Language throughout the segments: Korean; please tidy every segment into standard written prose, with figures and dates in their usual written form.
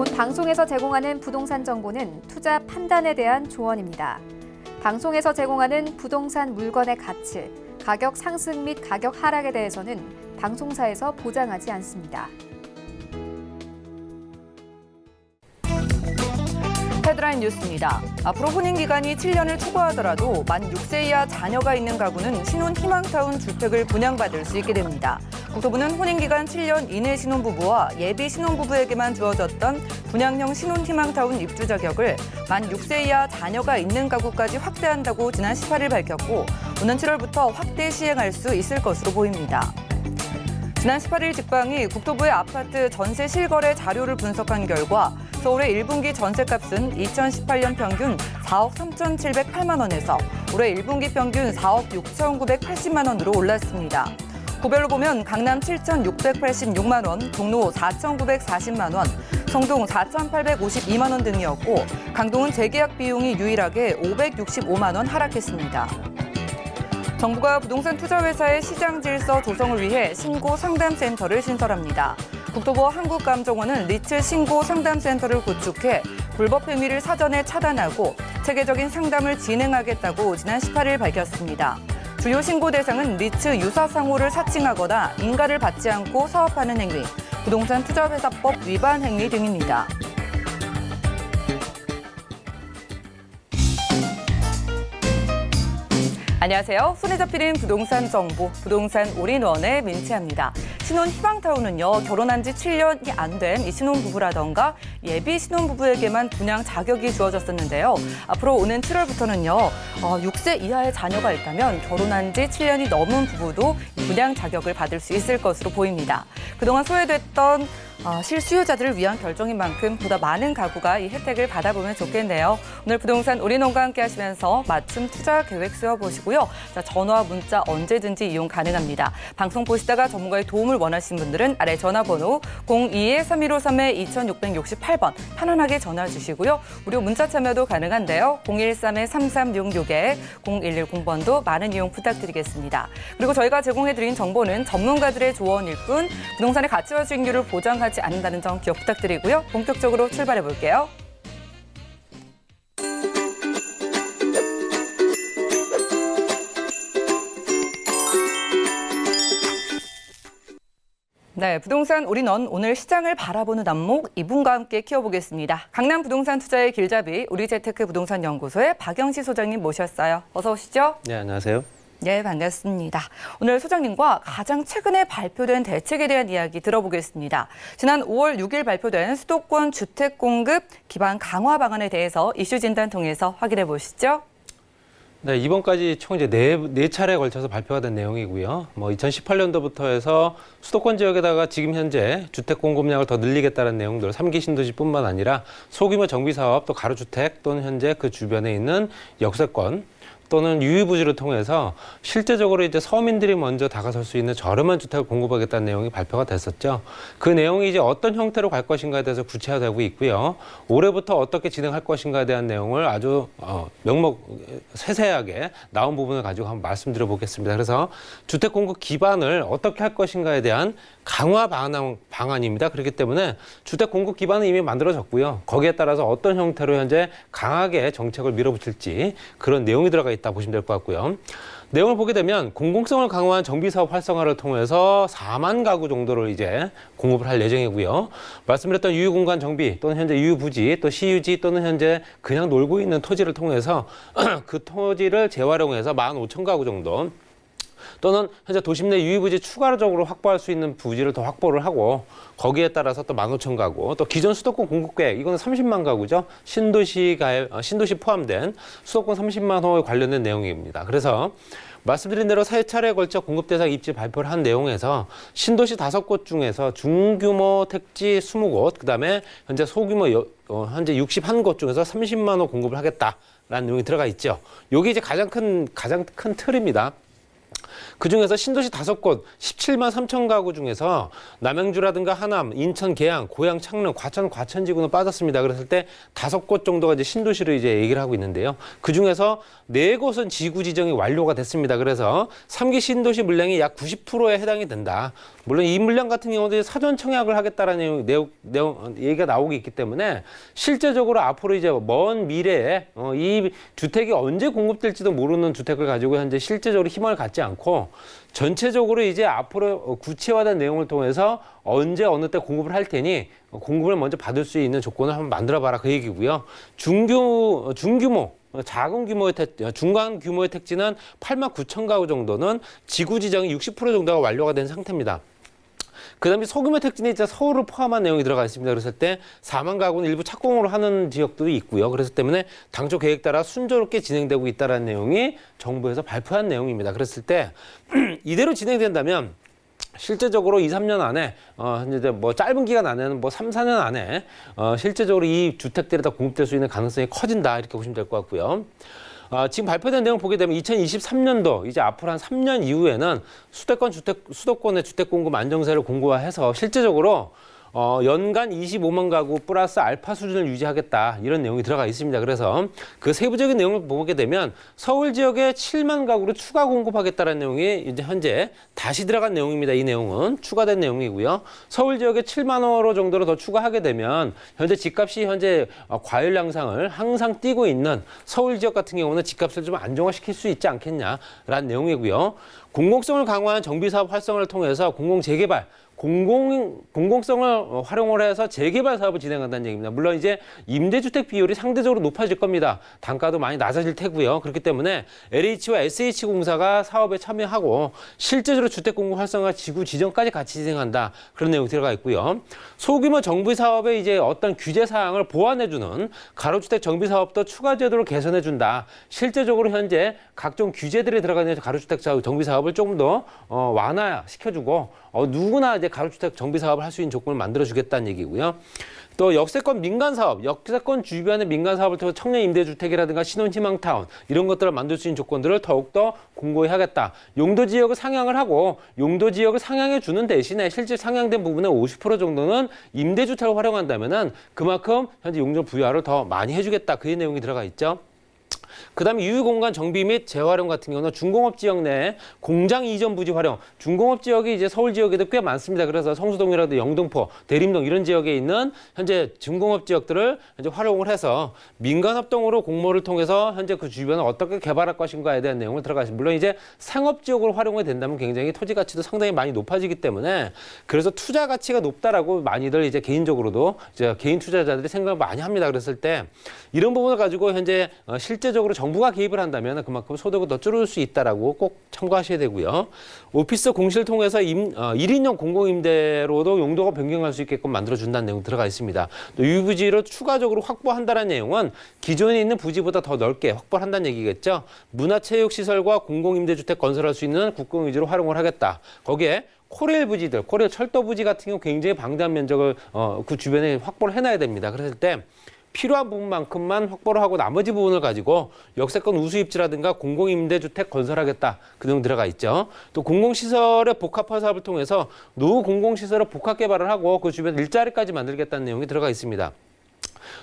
본 방송에서 제공하는 부동산 정보는 투자 판단에 대한 조언입니다. 방송에서 제공하는 부동산 물건의 가치, 가격 상승 및 가격 하락에 대해서는 방송사에서 보장하지 않습니다. 헤드라인 뉴스입니다. 앞으로 혼인기간이 7년을 초과하더라도 만 6세 이하 자녀가 있는 가구는 신혼 희망타운 주택을 분양받을 수 있게 됩니다. 국토부는 혼인기간 7년 이내 신혼부부와 예비 신혼부부에게만 주어졌던 분양형 신혼 희망타운 입주 자격을 만 6세 이하 자녀가 있는 가구까지 확대한다고 지난 18일 밝혔고 오는 7월부터 확대 시행할 수 있을 것으로 보입니다. 지난 18일 직방이 국토부의 아파트 전세 실거래 자료를 분석한 결과 서울의 1분기 전세값은 2018년 평균 4억 3,708만 원에서 올해 1분기 평균 4억 6,980만 원으로 올랐습니다. 구별로 보면 강남 7,686만 원, 종로 4,940만 원, 성동 4,852만 원 등이었고 강동은 재계약 비용이 유일하게 565만 원 하락했습니다. 정부가 부동산 투자회사의 시장 질서 조성을 위해 신고 상담센터를 신설합니다. 국토부와 한국감정원은 리츠 신고 상담센터를 구축해 불법 행위를 사전에 차단하고 체계적인 상담을 진행하겠다고 지난 18일 밝혔습니다. 주요 신고 대상은 리츠 유사상호를 사칭하거나 인가를 받지 않고 사업하는 행위, 부동산 투자회사법 위반 행위 등입니다. 안녕하세요. 손에 잡히는 부동산 정보, 부동산 올인원의 민채합니다. 신혼 희망타운은요, 결혼한 지 7년이 안 된 이 신혼부부라던가 예비 신혼부부에게만 분양 자격이 주어졌었는데요. 앞으로 오는 7월부터는요, 6세 이하의 자녀가 있다면 결혼한 지 7년이 넘은 부부도 분양 자격을 받을 수 있을 것으로 보입니다. 그동안 소외됐던 실수요자들을 위한 결정인 만큼 보다 많은 가구가 이 혜택을 받아보면 좋겠네요. 오늘 부동산 올인원과 함께 하시면서 맞춤 투자 계획 세워보시고요. 전화, 문자 언제든지 이용 가능합니다. 방송 보시다가 전문가의 도움을 원하시는 분들은 아래 전화번호 02-3153-2668번 편안하게 전화 주시고요. 무료 문자 참여도 가능한데요. 013-3366에 0110번도 많은 이용 부탁드리겠습니다. 그리고 저희가 제공해드린 정보는 전문가들의 조언일 뿐 부동산의 가치와 수익률을 보장하지 않는다는 점 기억 부탁드리고요. 본격적으로 출발해 볼게요. 네, 부동산 올인원 오늘 시장을 바라보는 안목 이분과 함께 키워보겠습니다. 강남 부동산 투자의 길잡이 우리재테크 부동산 연구소의 박영시 소장님 모셨어요. 어서 오시죠. 네, 안녕하세요. 네, 반갑습니다. 오늘 소장님과 가장 최근에 발표된 대책에 대한 이야기 들어보겠습니다. 지난 5월 6일 발표된 수도권 주택 공급 기반 강화 방안에 대해서 이슈 진단 통해서 확인해 보시죠. 네, 이번까지 총 이제 네 차례에 걸쳐서 발표가 된 내용이고요. 2018년도부터 해서 수도권 지역에다가 지금 현재 주택 공급량을 더 늘리겠다는 내용들, 3기 신도시뿐만 아니라 소규모 정비 사업, 또 가로주택 또는 현재 그 주변에 있는 역세권 또는 유휴부지를 통해서 실제적으로 이제 서민들이 먼저 다가설 수 있는 저렴한 주택을 공급하겠다는 내용이 발표가 됐었죠. 그 내용이 이제 어떤 형태로 갈 것인가에 대해서 구체화되고 있고요. 올해부터 어떻게 진행할 것인가에 대한 내용을 아주 세세하게 나온 부분을 가지고 한번 말씀드려 보겠습니다. 그래서 주택 공급 기반을 어떻게 할 것인가에 대한 강화 방안입니다. 그렇기 때문에 주택 공급 기반은 이미 만들어졌고요. 거기에 따라서 어떤 형태로 현재 강하게 정책을 밀어붙일지 그런 내용이 들어가 있다 보시면 될 것 같고요. 내용을 보게 되면 공공성을 강화한 정비사업 활성화를 통해서 4만 가구 정도를 이제 공급을 할 예정이고요. 말씀드렸던 유휴공간 정비 또는 현재 유휴부지 또 시유지 또는 현재 그냥 놀고 있는 토지를 통해서 그 토지를 재활용해서 15,000가구 정도 또는 현재 도심 내 유휴부지 추가적으로 확보할 수 있는 부지를 더 확보를 하고 거기에 따라서 또 15,000가구, 또 기존 수도권 공급계획, 이거는 30만 가구죠. 신도시 포함된 수도권 30만 호에 관련된 내용입니다. 그래서 말씀드린 대로 세 차례에 걸쳐 공급 대상 입지 발표를 한 내용에서 신도시 5곳 중에서 중규모 택지 20곳, 그다음에 현재 소규모 현재 61곳 중에서 30만 호 공급을 하겠다라는 내용이 들어가 있죠. 이게 이제 가장 큰 틀입니다. 그중에서 신도시 5곳 17만 3천 가구 중에서 남양주라든가 하남, 인천, 계양, 고양, 창릉, 과천, 과천지구는 빠졌습니다. 그랬을 때 5곳 정도가 이제 신도시로 이제 얘기를 하고 있는데요. 그중에서 4곳은 지구 지정이 완료가 됐습니다. 그래서 3기 신도시 물량이 약 90%에 해당이 된다. 물론 이 물량 같은 경우도 사전 청약을 하겠다라는 내용 얘기가 나오고 있기 때문에 실제적으로 앞으로 이제 먼 미래에 이 주택이 언제 공급될지도 모르는 주택을 가지고 현재 실제적으로 희망을 갖지 않고 전체적으로 이제 앞으로 구체화된 내용을 통해서 언제 어느 때 공급을 할 테니 공급을 먼저 받을 수 있는 조건을 한번 만들어봐라 그 얘기고요. 중규모 작은 규모의 중간 규모의 택지는 8만 9천 가구 정도는 지구 지정이 60% 정도가 완료가 된 상태입니다. 그다음에 소규모 택지는 이제 서울을 포함한 내용이 들어가 있습니다. 그랬을 때 4만 가구는 일부 착공으로 하는 지역도 있고요. 그래서 때문에 당초 계획 따라 순조롭게 진행되고 있다는 내용이 정부에서 발표한 내용입니다. 그랬을 때 이대로 진행된다면 실제적으로 2, 3년 안에 이제 뭐 짧은 기간 안에는 뭐 3, 4년 안에 실제적으로 이 주택들이 다 공급될 수 있는 가능성이 커진다 이렇게 보시면 될 것 같고요. 지금 발표된 내용 보게 되면 2023년도 이제 앞으로 한 3년 이후에는 수도권의 주택 공급 안정세를 공고화해서 실제적으로 연간 25만 가구 플러스 알파 수준을 유지하겠다 이런 내용이 들어가 있습니다. 그래서 그 세부적인 내용을 보게 되면 서울 지역에 7만 가구를 추가 공급하겠다는 내용이 이제 현재 다시 들어간 내용입니다. 이 내용은 추가된 내용이고요. 서울 지역에 7만 호 정도로 더 추가하게 되면 현재 집값이 현재 과열 양상을 항상 띄고 있는 서울 지역 같은 경우는 집값을 좀 안정화시킬 수 있지 않겠냐라는 내용이고요. 공공성을 강화한 정비사업 활성화를 통해서 공공재개발 공공성을 활용을 해서 재개발 사업을 진행한다는 얘기입니다. 물론 이제 임대주택 비율이 상대적으로 높아질 겁니다. 단가도 많이 낮아질 테고요. 그렇기 때문에 LH와 SH공사가 사업에 참여하고 실제적으로 주택 공급 활성화 지구 지정까지 같이 진행한다. 그런 내용이 들어가 있고요. 소규모 정비 사업에 이제 어떤 규제 사항을 보완해주는 가로주택 정비 사업도 추가 제도를 개선해준다. 실제적으로 현재 각종 규제들이 들어가 있는 가로주택 정비 사업을 조금 더 완화시켜주고 누구나 이제 가로주택 정비 사업을 할 수 있는 조건을 만들어주겠다는 얘기고요. 또 역세권 민간 사업, 역세권 주변의 민간 사업을 통해서 청년 임대주택이라든가 신혼희망타운 이런 것들을 만들 수 있는 조건들을 더욱더 공고히 하겠다. 용도 지역을 상향을 하고 용도 지역을 상향해 주는 대신에 실제 상향된 부분의 50% 정도는 임대주택을 활용한다면은 그만큼 현재 용도 부여를 더 많이 해주겠다. 그 내용이 들어가 있죠. 그다음에 유휴공간 정비 및 재활용 같은 경우는 중공업 지역 내 공장 이전 부지 활용. 중공업 지역이 이제 서울 지역에도 꽤 많습니다. 그래서 성수동이라도 영등포, 대림동 이런 지역에 있는 현재 중공업 지역들을 현재 활용을 해서 민간 합동으로 공모를 통해서 현재 그 주변을 어떻게 개발할 것인가에 대한 내용을 들어가 있습니다. 물론 이제 상업 지역으로 활용이 된다면 굉장히 토지 가치도 상당히 많이 높아지기 때문에 그래서 투자 가치가 높다라고 많이들 이제 개인적으로도 이제 개인 투자자들이 생각을 많이 합니다. 그랬을 때 이런 부분을 가지고 현재 실제적으로 정부가 개입을 한다면 그만큼 소득을 더 줄일 수 있다라고 꼭 참고하셔야 되고요. 오피스 공시를 통해서 1인용 공공임대로도 용도가 변경할 수 있게끔 만들어준다는 내용 들어가 있습니다. 또 유부지를 추가적으로 확보한다는 내용은 기존에 있는 부지보다 더 넓게 확보한다는 얘기겠죠. 문화체육시설과 공공임대주택 건설할 수 있는 국공유지로 활용을 하겠다. 거기에 코레일 부지들, 코레일 철도 부지 같은 경우 굉장히 방대한 면적을 그 주변에 확보를 해놔야 됩니다. 그랬을 때 필요한 부분만큼만 확보를 하고 나머지 부분을 가지고 역세권 우수입지라든가 공공임대주택 건설하겠다. 그 내용 들어가 있죠. 또 공공시설의 복합화 사업을 통해서 노후 공공시설을 복합 개발을 하고 그 주변 일자리까지 만들겠다는 내용이 들어가 있습니다.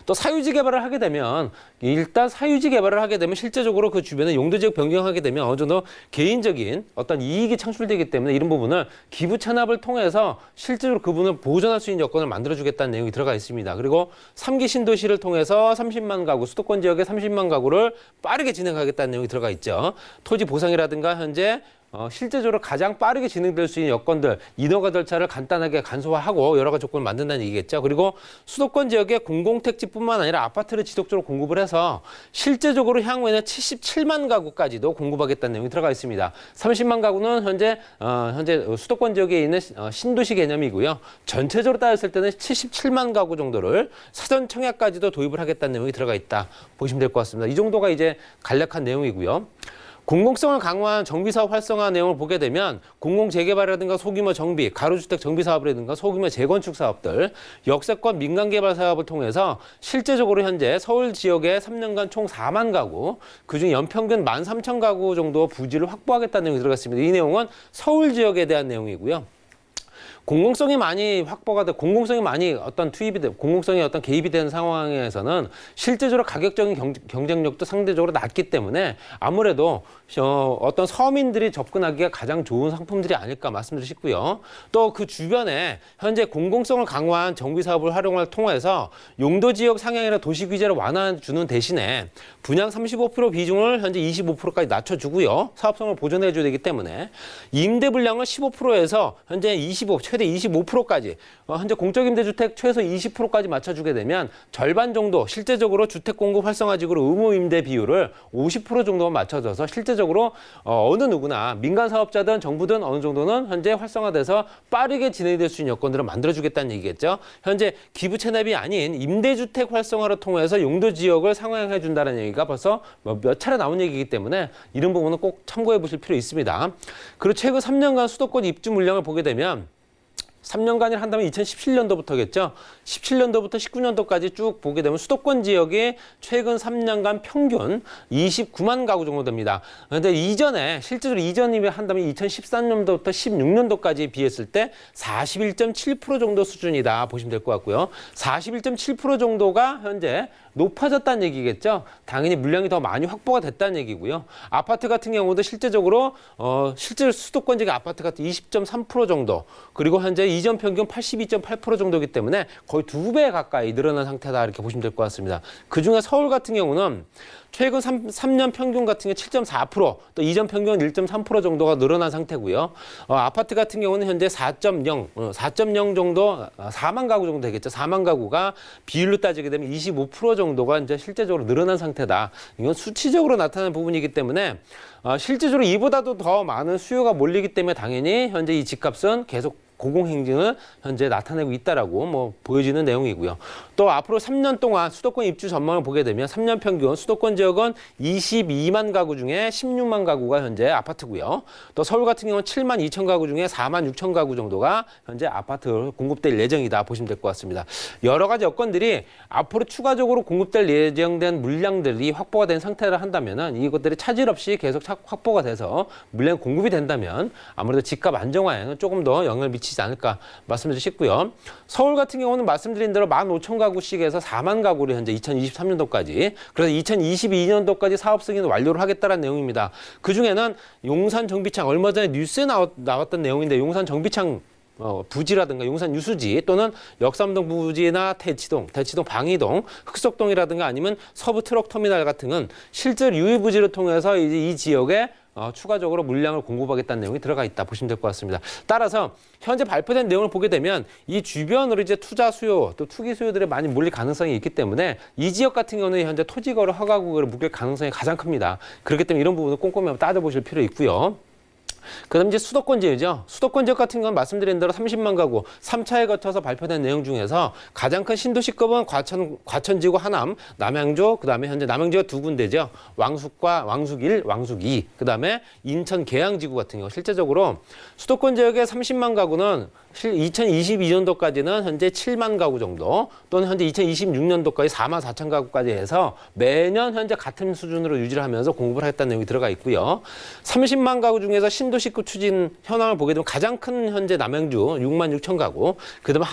또 사유지 개발을 하게 되면 일단 사유지 개발을 하게 되면 실제적으로 그 주변에 용도지역 변경하게 되면 어느 정도 개인적인 어떤 이익이 창출되기 때문에 이런 부분을 기부 찬합을 통해서 실제로 그분을 보존할 수 있는 여건을 만들어주겠다는 내용이 들어가 있습니다. 그리고 3기 신도시를 통해서 30만 가구, 수도권 지역에 30만 가구를 빠르게 진행하겠다는 내용이 들어가 있죠. 토지 보상이라든가 현재 실제적으로 가장 빠르게 진행될 수 있는 여건들, 인허가 절차를 간단하게 간소화하고 여러 가지 조건을 만든다는 얘기겠죠. 그리고 수도권 지역의 공공택지뿐만 아니라 아파트를 지속적으로 공급을 해서 실제적으로 향후에는 77만 가구까지도 공급하겠다는 내용이 들어가 있습니다. 30만 가구는 현재 수도권 지역에 있는 신도시 개념이고요. 전체적으로 따졌을 때는 77만 가구 정도를 사전 청약까지도 도입을 하겠다는 내용이 들어가 있다. 보시면 될 것 같습니다. 이 정도가 이제 간략한 내용이고요. 공공성을 강화한 정비사업 활성화 내용을 보게 되면 공공재개발이라든가 소규모 정비, 가로주택 정비사업이라든가 소규모 재건축 사업들, 역세권 민간개발 사업을 통해서 실제적으로 현재 서울 지역에 3년간 총 4만 가구, 그중 연평균 13,000가구 정도 부지를 확보하겠다는 내용이 들어갔습니다. 이 내용은 서울 지역에 대한 내용이고요. 공공성이 많이 확보가 돼, 공공성이 많이 어떤 투입이 돼, 공공성이 어떤 개입이 되는 상황에서는 실제적으로 가격적인 경쟁력도 상대적으로 낮기 때문에 아무래도 어떤 서민들이 접근하기가 가장 좋은 상품들이 아닐까 말씀드리고 싶고요. 또 그 주변에 현재 공공성을 강화한 정비사업을 활용을 통해서 용도 지역 상향이나 도시 규제를 완화해주는 대신에 분양 35% 비중을 현재 25%까지 낮춰주고요. 사업성을 보존해줘야 되기 때문에 임대 분량을 15%에서 현재 25, 최대 25%까지 현재 공적임대주택 최소 20%까지 맞춰주게 되면 절반 정도 실제적으로 주택 공급 활성화지구로 의무 임대 비율을 50% 정도만 맞춰줘서 실제적으로 어느 누구나 민간 사업자든 정부든 어느 정도는 현재 활성화돼서 빠르게 진행될 수 있는 여건들을 만들어주겠다는 얘기겠죠. 현재 기부 체납이 아닌 임대주택 활성화를 통해서 용도 지역을 상향해준다는 얘기가 벌써 몇 차례 나온 얘기이기 때문에 이런 부분은 꼭 참고해 보실 필요 있습니다. 그리고 최근 3년간 수도권 입주 물량을 보게 되면 3년간을 한다면 2017년도부터겠죠. 17년도부터 19년도까지 쭉 보게 되면 수도권 지역이 최근 3년간 평균 29만 가구 정도 됩니다. 그런데 이전에 실제로 이전이면 한다면 2013년도부터 16년도까지 비했을 때 41.7% 정도 수준이다 보시면 될 것 같고요. 41.7% 정도가 현재 높아졌다는 얘기겠죠. 당연히 물량이 더 많이 확보가 됐다는 얘기고요. 아파트 같은 경우도 실제적으로 실제 수도권 지역 아파트 같은 20.3% 정도, 그리고 현재 이전 평균 82.8% 정도이기 때문에 거의 2배 가까이 늘어난 상태다 이렇게 보시면 될 것 같습니다. 그중에 서울 같은 경우는 최근 3년 평균 같은 경우 7.4%, 또 이전 평균 1.3% 정도가 늘어난 상태고요. 아파트 같은 경우는 현재 4.0 정도, 4만 가구 정도 되겠죠. 4만 가구가 비율로 따지게 되면 25% 정도가 이제 실제적으로 늘어난 상태다. 이건 수치적으로 나타나는 부분이기 때문에 실제적으로 이보다도 더 많은 수요가 몰리기 때문에 당연히 현재 이 집값은 계속 고공행진을 현재 나타내고 있다라고 보여지는 내용이고요. 또 앞으로 3년 동안 수도권 입주 전망을 보게 되면 3년 평균 수도권 지역은 22만 가구 중에 16만 가구가 현재 아파트고요. 또 서울 같은 경우는 7만 2천 가구 중에 4만 6천 가구 정도가 현재 아파트 공급될 예정이다 보시면 될 것 같습니다. 여러 가지 여건들이 앞으로 추가적으로 공급될 예정된 물량들이 확보가 된 상태를 한다면은 이것들이 차질 없이 계속 확보가 돼서 물량 공급이 된다면 아무래도 집값 안정화에는 조금 더 영향을 미치지 않을까 말씀드리고 싶고요. 서울 같은 경우는 말씀드린 대로 15,000가구씩에서 4만 가구를 현재 2023년도까지, 그래서 2022년도까지 사업 승인 완료를 하겠다는 내용입니다. 그중에는 용산 정비창, 얼마 전에 뉴스에 나왔던 내용인데 용산 정비창 부지라든가 용산 유수지 또는 역삼동 부지나 대치동 방이동, 흑석동이라든가 아니면 서부 트럭 터미널 같은 건 실제 유휴 부지를 통해서 이제 이 지역에 추가적으로 물량을 공급하겠다는 내용이 들어가 있다 보시면 될 것 같습니다. 따라서 현재 발표된 내용을 보게 되면 이 주변으로 이제 투자 수요 또 투기 수요들이 많이 몰릴 가능성이 있기 때문에 이 지역 같은 경우는 현재 토지거래 허가구역을 묶일 가능성이 가장 큽니다. 그렇기 때문에 이런 부분을 꼼꼼히 한번 따져보실 필요 있고요. 그다음 이제 수도권 지역이죠. 수도권 지역 같은 건 말씀드린 대로 30만 가구 3차에 거쳐서 발표된 내용 중에서 가장 큰 신도시급은 과천지구 하남, 남양주, 그다음에 현재 남양주가 2군데죠. 왕숙과 왕숙 1, 왕숙 2. 그다음에 인천 계양지구 같은 경우 실제적으로 수도권 지역의 30만 가구는 2022년도까지는 현재 7만 가구 정도, 또는 현재 2026년도까지 4만 4천 가구까지 해서 매년 현재 같은 수준으로 유지를 하면서 공급을 하겠다는 내용이 들어가 있고요. 30만 가구 중에서 신도시급 추진 현황을 보게 되면 가장 큰 현재 남양주 6만 6천 가구, 그다음에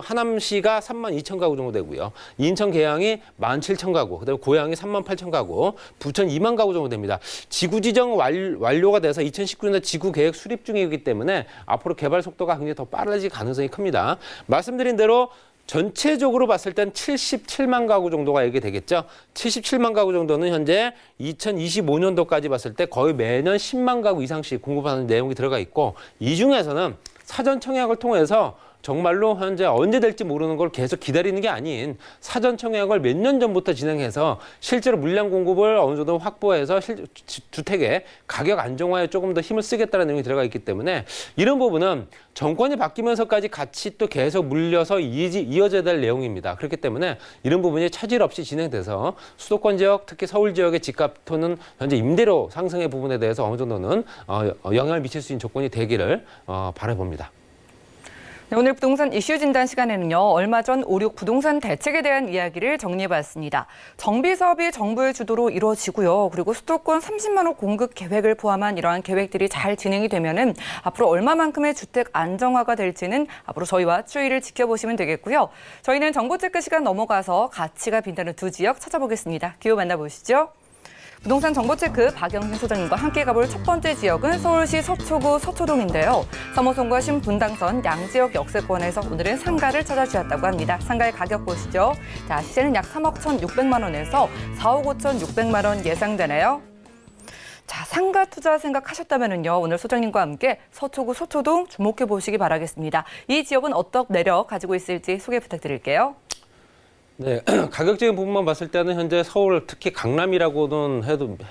하남시가 3만 2천 가구 정도 되고요. 인천 계양이 1만 7천 가구, 그다음에 고양이 3만 8천 가구, 부천 2만 가구 정도 됩니다. 지구 지정 완료가 돼서 2019년에 지구 계획 수립 중이기 때문에 앞으로 개발 속도가 굉장히 더 빠르질 가능성이 큽니다. 말씀드린 대로 전체적으로 봤을 땐 77만 가구 정도가 얘기 되겠죠. 77만 가구 정도는 현재 2025년도까지 봤을 때 거의 매년 10만 가구 이상씩 공급하는 내용이 들어가 있고, 이 중에서는 사전 청약을 통해서 정말로 현재 언제 될지 모르는 걸 계속 기다리는 게 아닌 사전 청약을 몇 년 전부터 진행해서 실제로 물량 공급을 어느 정도 확보해서 주택의 가격 안정화에 조금 더 힘을 쓰겠다는 내용이 들어가 있기 때문에 이런 부분은 정권이 바뀌면서까지 같이 또 계속 물려서 이어져야 될 내용입니다. 그렇기 때문에 이런 부분이 차질 없이 진행돼서 수도권 지역, 특히 서울 지역의 집값 또는 현재 임대료 상승의 부분에 대해서 어느 정도는 영향을 미칠 수 있는 조건이 되기를 바라봅니다. 네, 오늘 부동산 이슈 진단 시간에는요. 얼마 전 5.6 부동산 대책에 대한 이야기를 정리해봤습니다. 정비 사업이 정부의 주도로 이루어지고요. 그리고 수도권 30만 호 공급 계획을 포함한 이러한 계획들이 잘 진행이 되면은 앞으로 얼마만큼의 주택 안정화가 될지는 앞으로 저희와 추이를 지켜보시면 되겠고요. 저희는 정보 체크 시간 넘어가서 가치가 빈다는 두 지역 찾아보겠습니다. 기호 만나보시죠. 부동산 정보체크 박영신 소장님과 함께 가볼 첫 번째 지역은 서울시 서초구 서초동인데요. 3호선과 신분당선 양지역 역세권에서 오늘은 상가를 찾아주셨다고 합니다. 상가의 가격 보시죠. 자, 시세는 약 3억 1,600만 원에서 4억 5,600만 원 예상되네요. 자, 상가 투자 생각하셨다면요. 오늘 소장님과 함께 서초구 서초동 주목해 보시기 바라겠습니다. 이 지역은 어떤 매력 가지고 있을지 소개 부탁드릴게요. 네, 가격적인 부분만 봤을 때는 현재 서울 특히 강남이라고는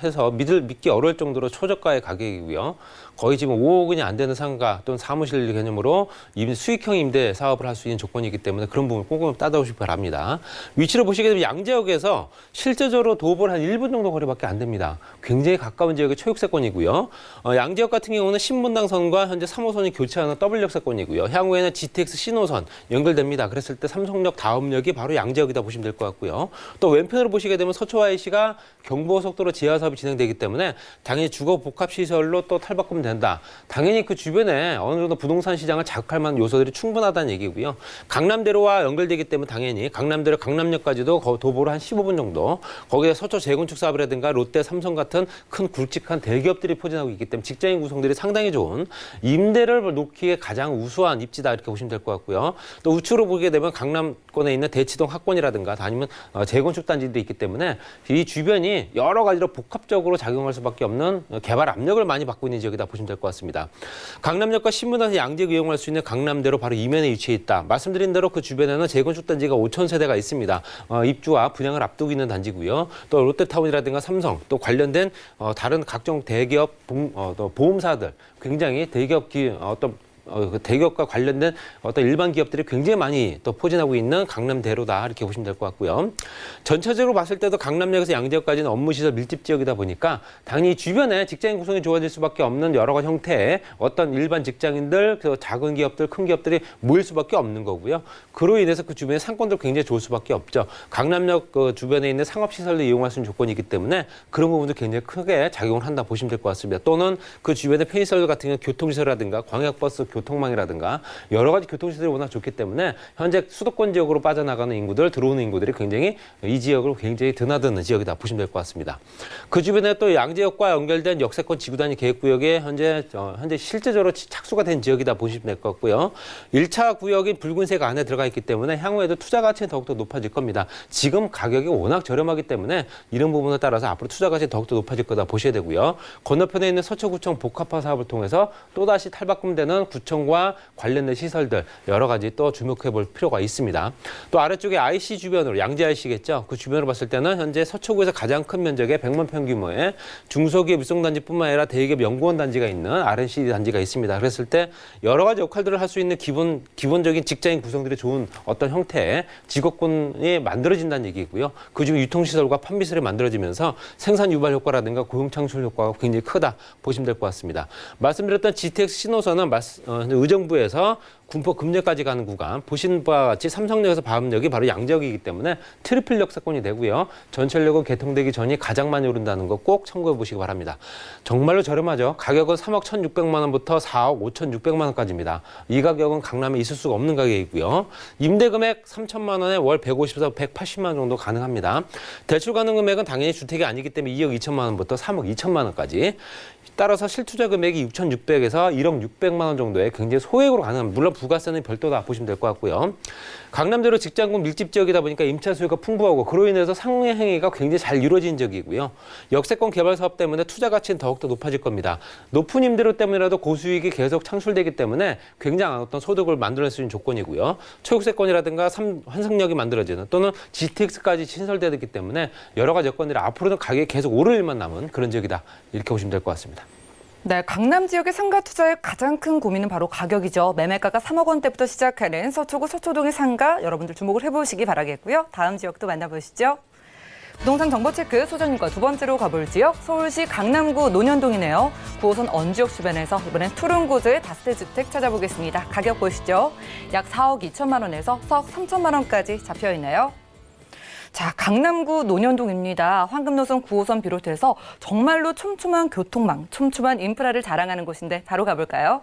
해서 믿기 어려울 정도로 초저가의 가격이고요. 거의 지금 5억 원이 안 되는 상가 또는 사무실 개념으로 수익형 임대 사업을 할 수 있는 조건이기 때문에 그런 부분 꼼꼼히 따져보시기 바랍니다. 위치를 보시게 되면 양지역에서 실제적으로 도보를 한 1분 정도 거리밖에 안 됩니다. 굉장히 가까운 지역의 초역세권이고요. 양지역 같은 경우는 신분당선과 현재 3호선이 교체하는 더블역세권이고요. 향후에는 GTX 신호선 연결됩니다. 그랬을 때 삼성역 다음역이 바로 양지역이다 보시면 될 것 같고요. 또 왼편으로 보시게 되면 서초 IC가 경부고속도로 지하 사업이 진행되기 때문에 당연히 주거 복합 시설로 또 탈바꿈 된다. 당연히 그 주변에 어느 정도 부동산 시장을 자극할 만한 요소들이 충분하다는 얘기고요. 강남대로와 연결되기 때문에 당연히 강남대로 강남역까지도 도보로 한 15분 정도. 거기에 서초 재건축 사업이라든가 롯데, 삼성 같은 큰 굵직한 대기업들이 포진하고 있기 때문에 직장인 구성들이 상당히 좋은 임대를 놓기에 가장 우수한 입지다 이렇게 보시면 될 것 같고요. 또 우측으로 보게 되면 강남권에 있는 대치동 학권이라든가 아니면 재건축 단지도 있기 때문에 이 주변이 여러 가지로 복합적으로 작용할 수밖에 없는 개발 압력을 많이 받고 있는 지역이다 보시면 될 것 같습니다. 강남역과 신분당선 양지역 이용할 수 있는 강남대로 바로 이면에 위치해 있다. 말씀드린 대로 그 주변에는 재건축 단지가 5,000세대가 있습니다. 입주와 분양을 앞두고 있는 단지고요. 또 롯데타운이라든가 삼성 또 관련된 다른 각종 대기업 또 보험사들 굉장히 대기업과 관련된 어떤 일반 기업들이 굉장히 많이 또 포진하고 있는 강남대로다 이렇게 보시면 될 것 같고요. 전체적으로 봤을 때도 강남역에서 양지역까지는 업무시설 밀집 지역이다 보니까 당연히 주변에 직장인 구성이 좋아질 수밖에 없는 여러 가지 형태의 어떤 일반 직장인들, 작은 기업들, 큰 기업들이 모일 수밖에 없는 거고요. 그로 인해서 그 주변의 상권들 굉장히 좋을 수밖에 없죠. 강남역 그 주변에 있는 상업시설도 이용할 수 있는 조건이기 때문에 그런 부분도 굉장히 크게 작용을 한다 보시면 될 것 같습니다. 또는 그 주변의 편의시설 같은 경우 교통시설이라든가 광역버스 교통망이라든가 여러 가지 교통시설이 워낙 좋기 때문에 현재 수도권 지역으로 빠져나가는 인구들, 들어오는 인구들이 굉장히 이 지역으로 굉장히 드나드는 지역이다 보시면 될 것 같습니다. 그 주변에 또 양지역과 연결된 역세권 지구단위 계획구역에 현재 실제적으로 착수가 된 지역이다 보시면 될 것 같고요. 1차 구역인 붉은색 안에 들어가 있기 때문에 향후에도 투자 가치는 더욱더 높아질 겁니다. 지금 가격이 워낙 저렴하기 때문에 이런 부분에 따라서 앞으로 투자 가치는 더욱더 높아질 거다 보셔야 되고요. 건너편에 있는 서초구청 복합화 사업을 통해서 또다시 탈바꿈되는 구청과 관련된 시설들 여러 가지 또 주목해 볼 필요가 있습니다. 또 아래쪽에 IC 주변으로 양지 IC겠죠. 그 주변으로 봤을 때는 현재 서초구에서 가장 큰 면적의 100만 평 규모의 중소기업 일송단지뿐만 아니라 대기업 연구원 단지가 있는 R&C 단지가 있습니다. 그랬을 때 여러 가지 역할들을 할 수 있는 기본적인 직장인 구성들이 좋은 어떤 형태의 직업군이 만들어진다는 얘기고요. 그중에 유통시설과 판비설이 만들어지면서 생산 유발 효과라든가 고용 창출 효과가 굉장히 크다 보시면 될 것 같습니다. 말씀드렸던 GTX 신호선은 의정부에서 군포 금역까지 가는 구간 보신 바와 같이 삼성역에서 바음역이 바로 양지역이기 때문에 트리플 역세권이 되고요. 전철역은 개통되기 전이 가장 많이 오른다는 거 꼭 참고해 보시기 바랍니다. 정말로 저렴하죠. 가격은 3억 1,600만 원부터 4억 5,600만 원까지입니다. 이 가격은 강남에 있을 수가 없는 가격이고요. 임대 금액 3천만 원에 월 150에서 180만 원 정도 가능합니다. 대출 가능 금액은 당연히 주택이 아니기 때문에 2억 2천만 원부터 3억 2천만 원까지. 따라서 실투자 금액이 6,600에서 1억 600만 원 정도의 굉장히 소액으로 가능합니다. 물론 부가세는 별도다 보시면 될 것 같고요. 강남대로 직장군 밀집 지역이다 보니까 임차 수요가 풍부하고 그로 인해서 상해 행위가 굉장히 잘 이루어진 지역이고요. 역세권 개발 사업 때문에 투자 가치는 더욱더 높아질 겁니다. 높은 임대료 때문이라도 고수익이 계속 창출되기 때문에 굉장한 어떤 소득을 만들어낼 수 있는 조건이고요. 초역세권이라든가 환승역이 만들어지는 또는 GTX까지 신설되기 때문에 여러 가지 여건들이 앞으로는 가격이 계속 오를 일만 남은 그런 지역이다. 이렇게 보시면 될 것 같습니다. 네, 강남 지역의 상가 투자의 가장 큰 고민은 바로 가격이죠. 매매가가 3억 원대부터 시작하는 서초구 서초동의 상가 여러분들 주목을 해보시기 바라겠고요. 다음 지역도 만나보시죠. 부동산 정보 체크 소장님과 두 번째로 가볼 지역 서울시 강남구 논현동이네요. 9호선 언지역 주변에서 이번엔 푸른고조의 다세대 주택 찾아보겠습니다. 가격 보시죠. 약 4억 2천만 원에서 4억 3천만 원까지 잡혀 있네요. 자, 강남구 논현동입니다. 황금노선 9호선 비롯해서 정말로 촘촘한 교통망, 촘촘한 인프라를 자랑하는 곳인데 바로 가볼까요?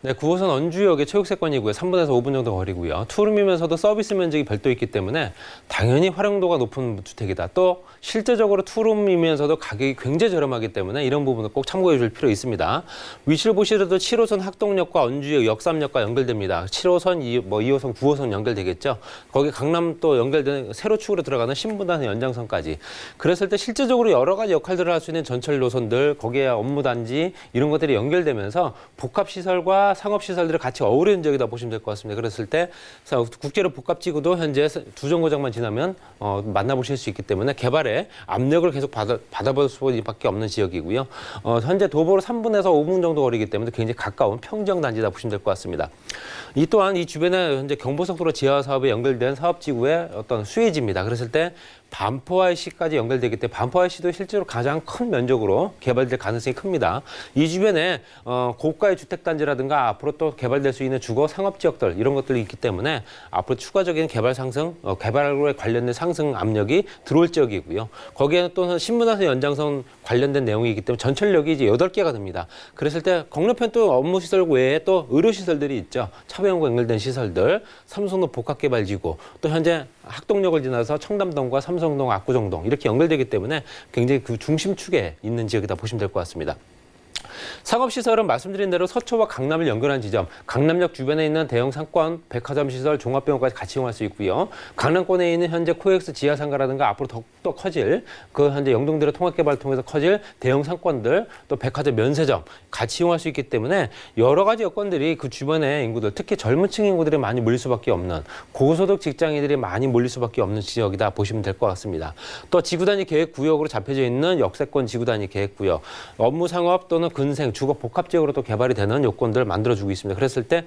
네, 9호선 언주역의 초역세권이고요. 3분에서 5분 정도 거리고요. 투룸이면서도 서비스 면적이 별도 있기 때문에 당연히 활용도가 높은 주택이다. 또 실제적으로 투룸이면서도 가격이 굉장히 저렴하기 때문에 이런 부분을 꼭 참고해 줄 필요 있습니다. 위치를 보시더라도 7호선 학동역과 언주역 역삼역과 연결됩니다. 7호선, 2호선, 9호선 연결되겠죠. 거기 강남 또 연결되는 세로 축으로 들어가는 신분당 연장선까지. 그랬을 때 실제적으로 여러 가지 역할들을 할 수 있는 전철 노선들, 거기에 업무단지 이런 것들이 연결되면서 복합시설과 상업시설들을 같이 어우르는 지역이다 보시면 될 것 같습니다. 그랬을 때 국제로 복합지구도 현재 두 정거장만 지나면 만나보실 수 있기 때문에 개발에 압력을 계속 받아볼 수밖에 없는 지역이고요. 현재 도보로 3분에서 5분 정도 거리이기 때문에 굉장히 가까운 평지형 단지다 보시면 될 것 같습니다. 이 또한 이 주변에 현재 경부속도로 지하 사업에 연결된 사업지구의 어떤 수혜지입니다. 그랬을 때 반포 IC까지 연결되기 때문에 반포 IC도 실제로 가장 큰 면적으로 개발될 가능성이 큽니다. 이 주변에 고가의 주택단지라든가 앞으로 또 개발될 수 있는 주거 상업지역들 이런 것들이 있기 때문에 앞으로 추가적인 개발 상승, 개발에 관련된 상승 압력이 들어올 지역이고요. 거기에는 또 신분당선 연장선 관련된 내용이기 때문에 전철역이 이제 8개가 됩니다. 그랬을 때 건너편 또 업무시설 외에 또 의료시설들이 있죠. 차병원과 연결된 시설들, 삼성동 복합개발지구, 또 현재 학동역을 지나서 청담동과 삼성동, 압구정동 이렇게 연결되기 때문에 굉장히 그 중심축에 있는 지역이다 보시면 될 것 같습니다. 상업시설은 말씀드린 대로 서초와 강남을 연결한 지점, 강남역 주변에 있는 대형 상권, 백화점 시설, 종합병원까지 같이 이용할 수 있고요. 강남권에 있는 현재 코엑스 지하상가라든가 앞으로 더욱더 커질 그 현재 영동대로 통합개발을 통해서 커질 대형 상권들, 또 백화점 면세점 같이 이용할 수 있기 때문에 여러 가지 여건들이 그 주변의 인구들, 특히 젊은 층 인구들이 많이 몰릴 수밖에 없는 고소득 직장인들이 많이 몰릴 수밖에 없는 지역이다 보시면 될 것 같습니다. 또 지구단위 계획구역으로 잡혀져 있는 역세권 지구단위 계획구역, 업무 상업 또는 근생, 주거 복합지역으로 또 개발이 되는 요건들을 만들어주고 있습니다. 그랬을 때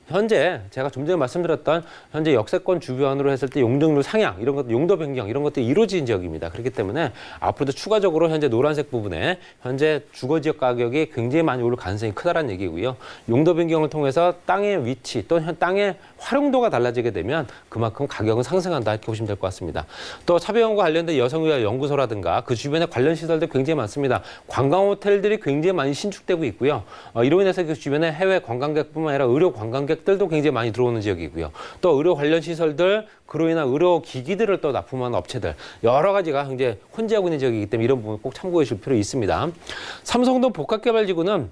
현재 제가 좀 전에 말씀드렸던 현재 역세권 주변으로 했을 때 용적률 상향 이런 것, 용도 변경 이런 것들이 이루어진 지역입니다. 그렇기 때문에 앞으로도 추가적으로 현재 노란색 부분에 현재 주거 지역 가격이 굉장히 많이 오를 가능성이 크다라는 얘기고요. 용도 변경을 통해서 땅의 위치 또 땅의 활용도가 달라지게 되면 그만큼 가격은 상승한다 이렇게 보시면 될 것 같습니다. 또 차병원과 관련된 여성의학 연구소라든가 그 주변에 관련 시설들 굉장히 많습니다. 관광 호텔들이 굉장히 많이 신축되고 있고요. 이로 인해서 그 주변에 해외 관광객뿐만 아니라 의료 관광객들도 굉장히 많이 들어오는 지역이고요. 또 의료 관련 시설들, 그로 인한 의료 기기들을 또 납품하는 업체들 여러 가지가 굉장히 혼재하고 있는 지역이기 때문에 이런 부분 꼭 참고해 주실 필요 있습니다. 삼성동 복합개발지구는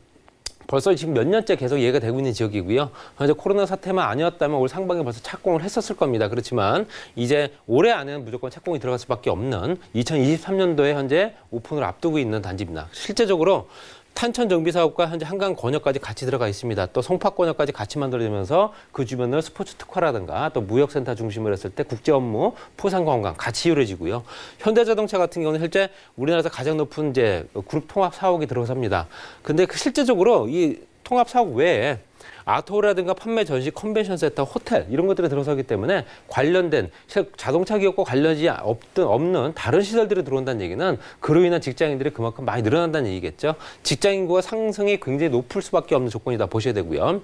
벌써 지금 몇 년째 계속 이해가 되고 있는 지역이고요. 현재 코로나 사태만 아니었다면 올 상반기에 벌써 착공을 했었을 겁니다. 그렇지만 이제 올해 안에는 무조건 착공이 들어갈 수밖에 없는 2023년도에 현재 오픈을 앞두고 있는 단지입니다. 실제적으로 탄천 정비 사업과 현재 한강 권역까지 같이 들어가 있습니다. 또 송파 권역까지 같이 만들어지면서 그 주변을 스포츠 특화라든가 또 무역센터 중심으로 했을 때 국제 업무, 포상 관광 같이 이루어지고요. 현대자동차 같은 경우는 실제 우리나라에서 가장 높은 이제 그룹 통합 사옥이 들어섭니다. 근데 실제적으로 이 통합 사옥 외에 아토라든가 판매 전시 컨벤션 센터, 호텔 이런 것들이 들어서기 때문에 관련된 자동차 기업과 관련이 없는 다른 시설들이 들어온다는 얘기는 그로 인한 직장인들이 그만큼 많이 늘어난다는 얘기겠죠. 직장 인구가 상승이 굉장히 높을 수밖에 없는 조건이다 보셔야 되고요.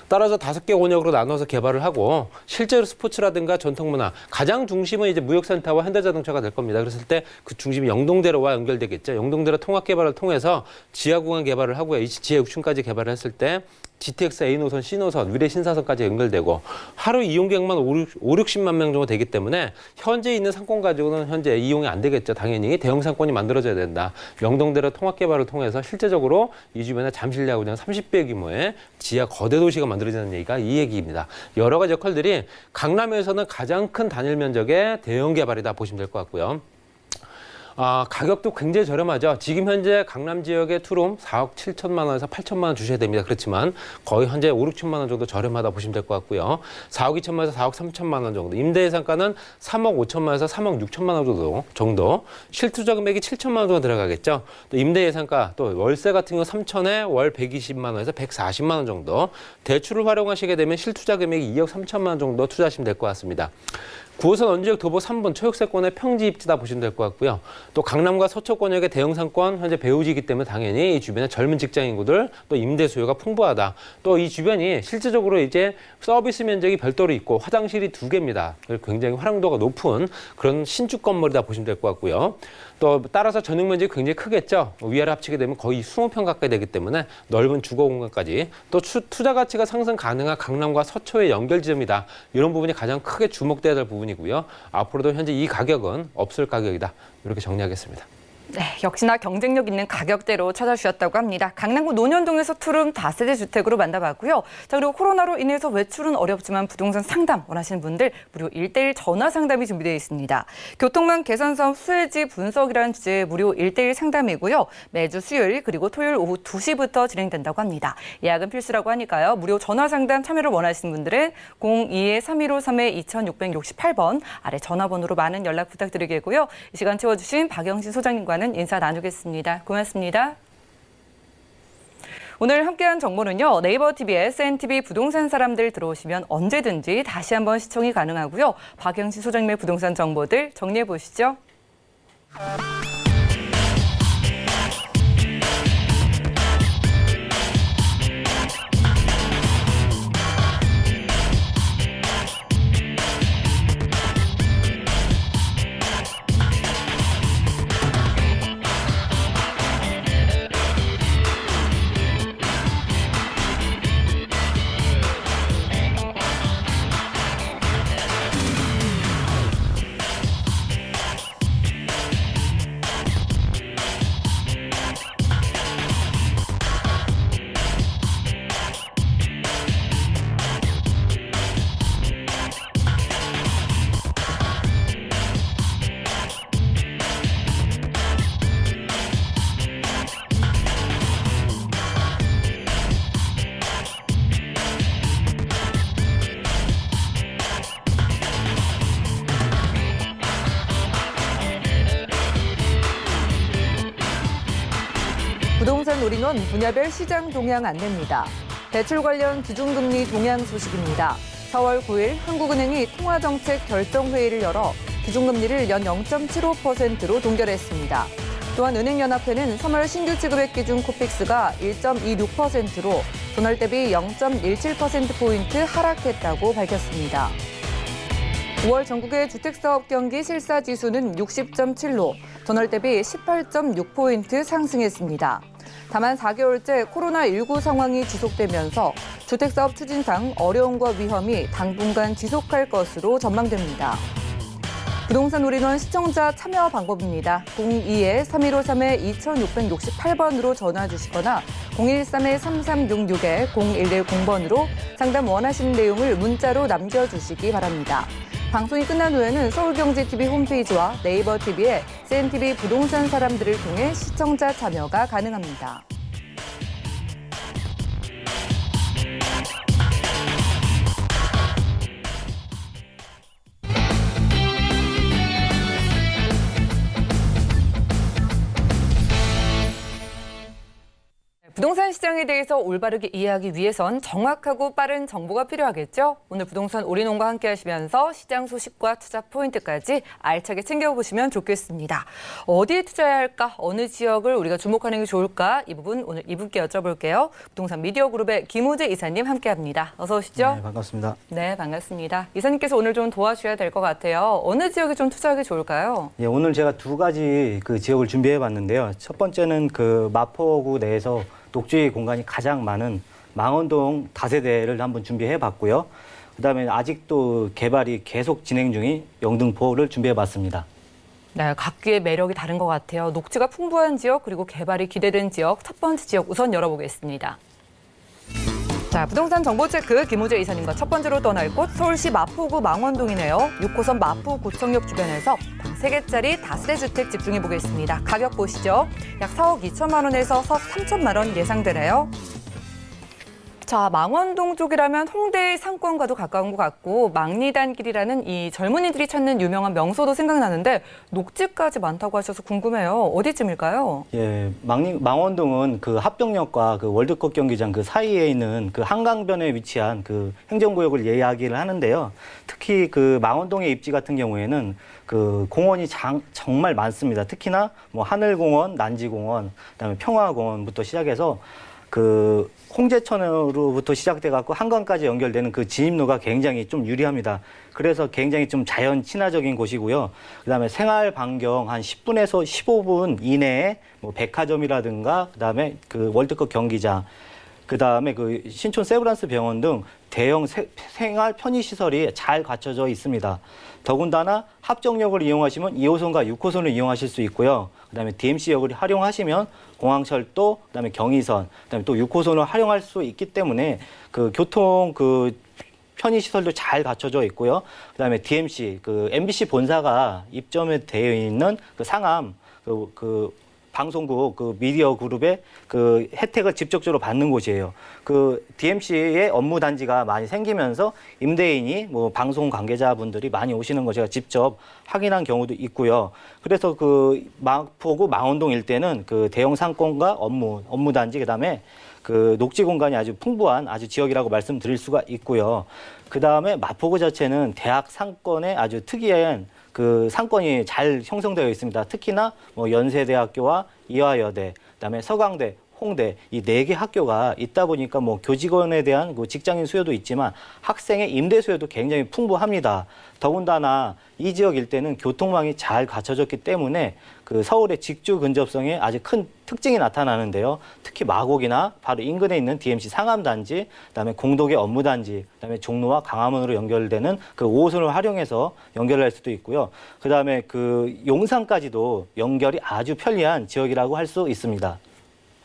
따라서 5개 권역으로 나눠서 개발을 하고 실제로 스포츠라든가 전통문화 가장 중심은 이제 무역센터와 현대자동차가 될 겁니다. 그랬을 때 그 중심이 영동대로와 연결되겠죠. 영동대로 통합 개발을 통해서 지하 공간 개발을 하고요. 지하 6층까지 개발을 했을 때 GTX A노선, C노선, 위례 신사선까지 연결되고 하루 이용객만 60만 명 정도 되기 때문에 현재 있는 상권 가지고는 현재 이용이 안 되겠죠. 당연히 대형 상권이 만들어져야 된다. 명동대로 통합개발을 통해서 실제적으로 이 주변에 잠실야구장 30배 규모의 지하 거대 도시가 만들어지는 얘기가 이 얘기입니다. 여러 가지 역할들이 강남에서는 가장 큰 단일 면적의 대형 개발이다 보시면 될 것 같고요. 가격도 굉장히 저렴하죠. 지금 현재 강남 지역의 투룸 4억 7천만 원에서 8천만 원 주셔야 됩니다. 그렇지만 거의 현재 5, 6천만 원 정도 저렴하다 보시면 될 것 같고요. 4억 2천만 원에서 4억 3천만 원 정도. 임대 예상가는 3억 5천만 원에서 3억 6천만 원 정도. 실투자 금액이 7천만 원 정도 들어가겠죠. 또 임대 예상가, 또 월세 같은 경우 3천에 월 120만 원에서 140만 원 정도. 대출을 활용하시게 되면 실투자 금액이 2억 3천만 원 정도 투자하시면 될 것 같습니다. 9호선 원주역 도보 3분 초역세권의 평지 입지다 보시면 될 것 같고요. 또 강남과 서초권역의 대형 상권 현재 배후지이기 때문에 당연히 이 주변에 젊은 직장 인구들 또 임대 수요가 풍부하다. 또 이 주변이 실질적으로 이제 서비스 면적이 별도로 있고 화장실이 2개입니다. 굉장히 활용도가 높은 그런 신축 건물이다 보시면 될 것 같고요. 또 따라서 전용 면적이 굉장히 크겠죠. 위아래 합치게 되면 거의 20평 가까이 되기 때문에 넓은 주거 공간까지 또 투자 가치가 상승 가능한 강남과 서초의 연결 지점이다. 이런 부분이 가장 크게 주목돼야 될 부분이고요. 앞으로도 현재 이 가격은 없을 가격이다. 이렇게 정리하겠습니다. 네, 역시나 경쟁력 있는 가격대로 찾아주셨다고 합니다. 강남구 논현동에서 투룸 다세대 주택으로 만나봤고요. 자, 그리고 코로나로 인해서 외출은 어렵지만 부동산 상담 원하시는 분들 무료 1:1 전화 상담이 준비되어 있습니다. 교통망 개선 사업 수혜지 분석이라는 주제의 무료 1:1 상담이고요. 매주 수요일 그리고 토요일 오후 2시부터 진행된다고 합니다. 예약은 필수라고 하니까요. 무료 전화 상담 참여를 원하시는 분들은 02-3153-2668번 아래 전화번호로 많은 연락 부탁드리겠고요. 이 시간 채워주신 박영신 소장님과 인사 나누겠습니다. 고맙습니다. 오늘 함께한 정보는요. 네이버 TV에 SNTV 부동산 사람들 들어오시면 언제든지 다시 한번 시청이 가능하고요. 박영신 소장님의 부동산 정보들 정리해 보시죠. 부동산 올인원 분야별 시장 동향 안내입니다. 대출 관련 기준금리 동향 소식입니다. 4월 9일 한국은행이 통화정책 결정회의를 열어 기준금리를 연 0.75%로 동결했습니다. 또한 은행연합회는 3월 신규 지급액 기준 코픽스가 1.26%로 전월 대비 0.17%포인트 하락했다고 밝혔습니다. 5월 전국의 주택사업 경기 실사지수는 60.7로 전월 대비 18.6포인트 상승했습니다. 다만 4개월째 코로나19 상황이 지속되면서 주택사업 추진상 어려움과 위험이 당분간 지속할 것으로 전망됩니다. 부동산 올인원 시청자 참여 방법입니다. 02-3153-2668번으로 전화 주시거나 013-3366-0110번으로 상담 원하시는 내용을 문자로 남겨주시기 바랍니다. 방송이 끝난 후에는 서울경제TV 홈페이지와 네이버 TV에 SNTV 부동산 사람들을 통해 시청자 참여가 가능합니다. 부동산 시장에 대해서 올바르게 이해하기 위해선 정확하고 빠른 정보가 필요하겠죠? 오늘 부동산 올인원과 함께 하시면서 시장 소식과 투자 포인트까지 알차게 챙겨보시면 좋겠습니다. 어디에 투자해야 할까? 어느 지역을 우리가 주목하는 게 좋을까? 이 부분 오늘 이분께 여쭤볼게요. 부동산 미디어 그룹의 김우재 이사님 함께합니다. 어서 오시죠. 네, 반갑습니다. 네, 반갑습니다. 이사님께서 오늘 좀 도와주셔야 될 것 같아요. 어느 지역에 좀 투자하기 좋을까요? 예, 오늘 제가 두 가지 그 지역을 준비해 봤는데요. 첫 번째는 그 마포구 내에서 녹지 공간이 가장 많은 망원동 다세대를 한번 준비해 봤고요. 그다음에 아직도 개발이 계속 진행 중인 영등포를 준비해 봤습니다. 네, 각기의 매력이 다른 것 같아요. 녹지가 풍부한 지역 그리고 개발이 기대된 지역 첫 번째 지역 우선 열어보겠습니다. 자, 부동산 정보체크 김우재 이사님과 첫 번째로 떠날 곳 서울시 마포구 망원동이네요. 6호선 마포구청역 주변에서 방 3개짜리 다세대 주택 집중해 보겠습니다. 가격 보시죠. 약 4억 2천만 원에서 4억 3천만 원 예상되네요. 자, 망원동 쪽이라면 홍대의 상권과도 가까운 것 같고 망리단길이라는 이 젊은이들이 찾는 유명한 명소도 생각나는데 녹지까지 많다고 하셔서 궁금해요. 어디쯤일까요? 예, 망원동은 그 합정역과 그 월드컵 경기장 그 사이에 있는 그 한강변에 위치한 그 행정구역을 이야기를 하는데요. 특히 그 망원동의 입지 같은 경우에는 그 공원이 정말 많습니다. 특히나 뭐 하늘공원, 난지공원, 그다음에 평화공원부터 시작해서 그 홍제천으로부터 시작돼 갖고 한강까지 연결되는 그 진입로가 굉장히 좀 유리합니다. 그래서 굉장히 좀 자연 친화적인 곳이고요. 그다음에 생활 반경 한 10분에서 15분 이내에 뭐 백화점이라든가 그다음에 그 월드컵 경기장 그다음에 그 신촌 세브란스 병원 등 대형 생활 편의 시설이 잘 갖춰져 있습니다. 더군다나 합정역을 이용하시면 2호선과 6호선을 이용하실 수 있고요. 그다음에 DMC역을 활용하시면 공항철도, 그다음에 경의선, 그다음에 또 6호선을 활용할 수 있기 때문에 그 교통 그 편의 시설도 잘 갖춰져 있고요. 그다음에 DMC 그 MBC 본사가 입점에 되어 있는 그 상암 그 방송국 그 미디어 그룹의 그 혜택을 직접적으로 받는 곳이에요. 그 DMC의 업무 단지가 많이 생기면서 임대인이 뭐 방송 관계자분들이 많이 오시는 거 제가 직접 확인한 경우도 있고요. 그래서 그 마포구 망원동 일대는 그 대형 상권과 업무 단지 그다음에 그 녹지 공간이 아주 풍부한 아주 지역이라고 말씀드릴 수가 있고요. 그다음에 마포구 자체는 대학 상권에 아주 특이한 그 상권이 잘 형성되어 있습니다. 특히나 뭐 연세대학교와 이화여대, 그다음에 서강대, 홍대 이 4개 학교가 있다 보니까 뭐 교직원에 대한 그 직장인 수요도 있지만 학생의 임대 수요도 굉장히 풍부합니다. 더군다나 이 지역 일대는 교통망이 잘 갖춰졌기 때문에 그 서울의 직주 근접성에 아주 큰 특징이 나타나는데요. 특히 마곡이나 바로 인근에 있는 DMC 상암단지, 그다음에 공덕의 업무단지, 그다음에 종로와 강화문으로 연결되는 그 5호선을 활용해서 연결할 수도 있고요. 그다음에 그 용산까지도 연결이 아주 편리한 지역이라고 할 수 있습니다.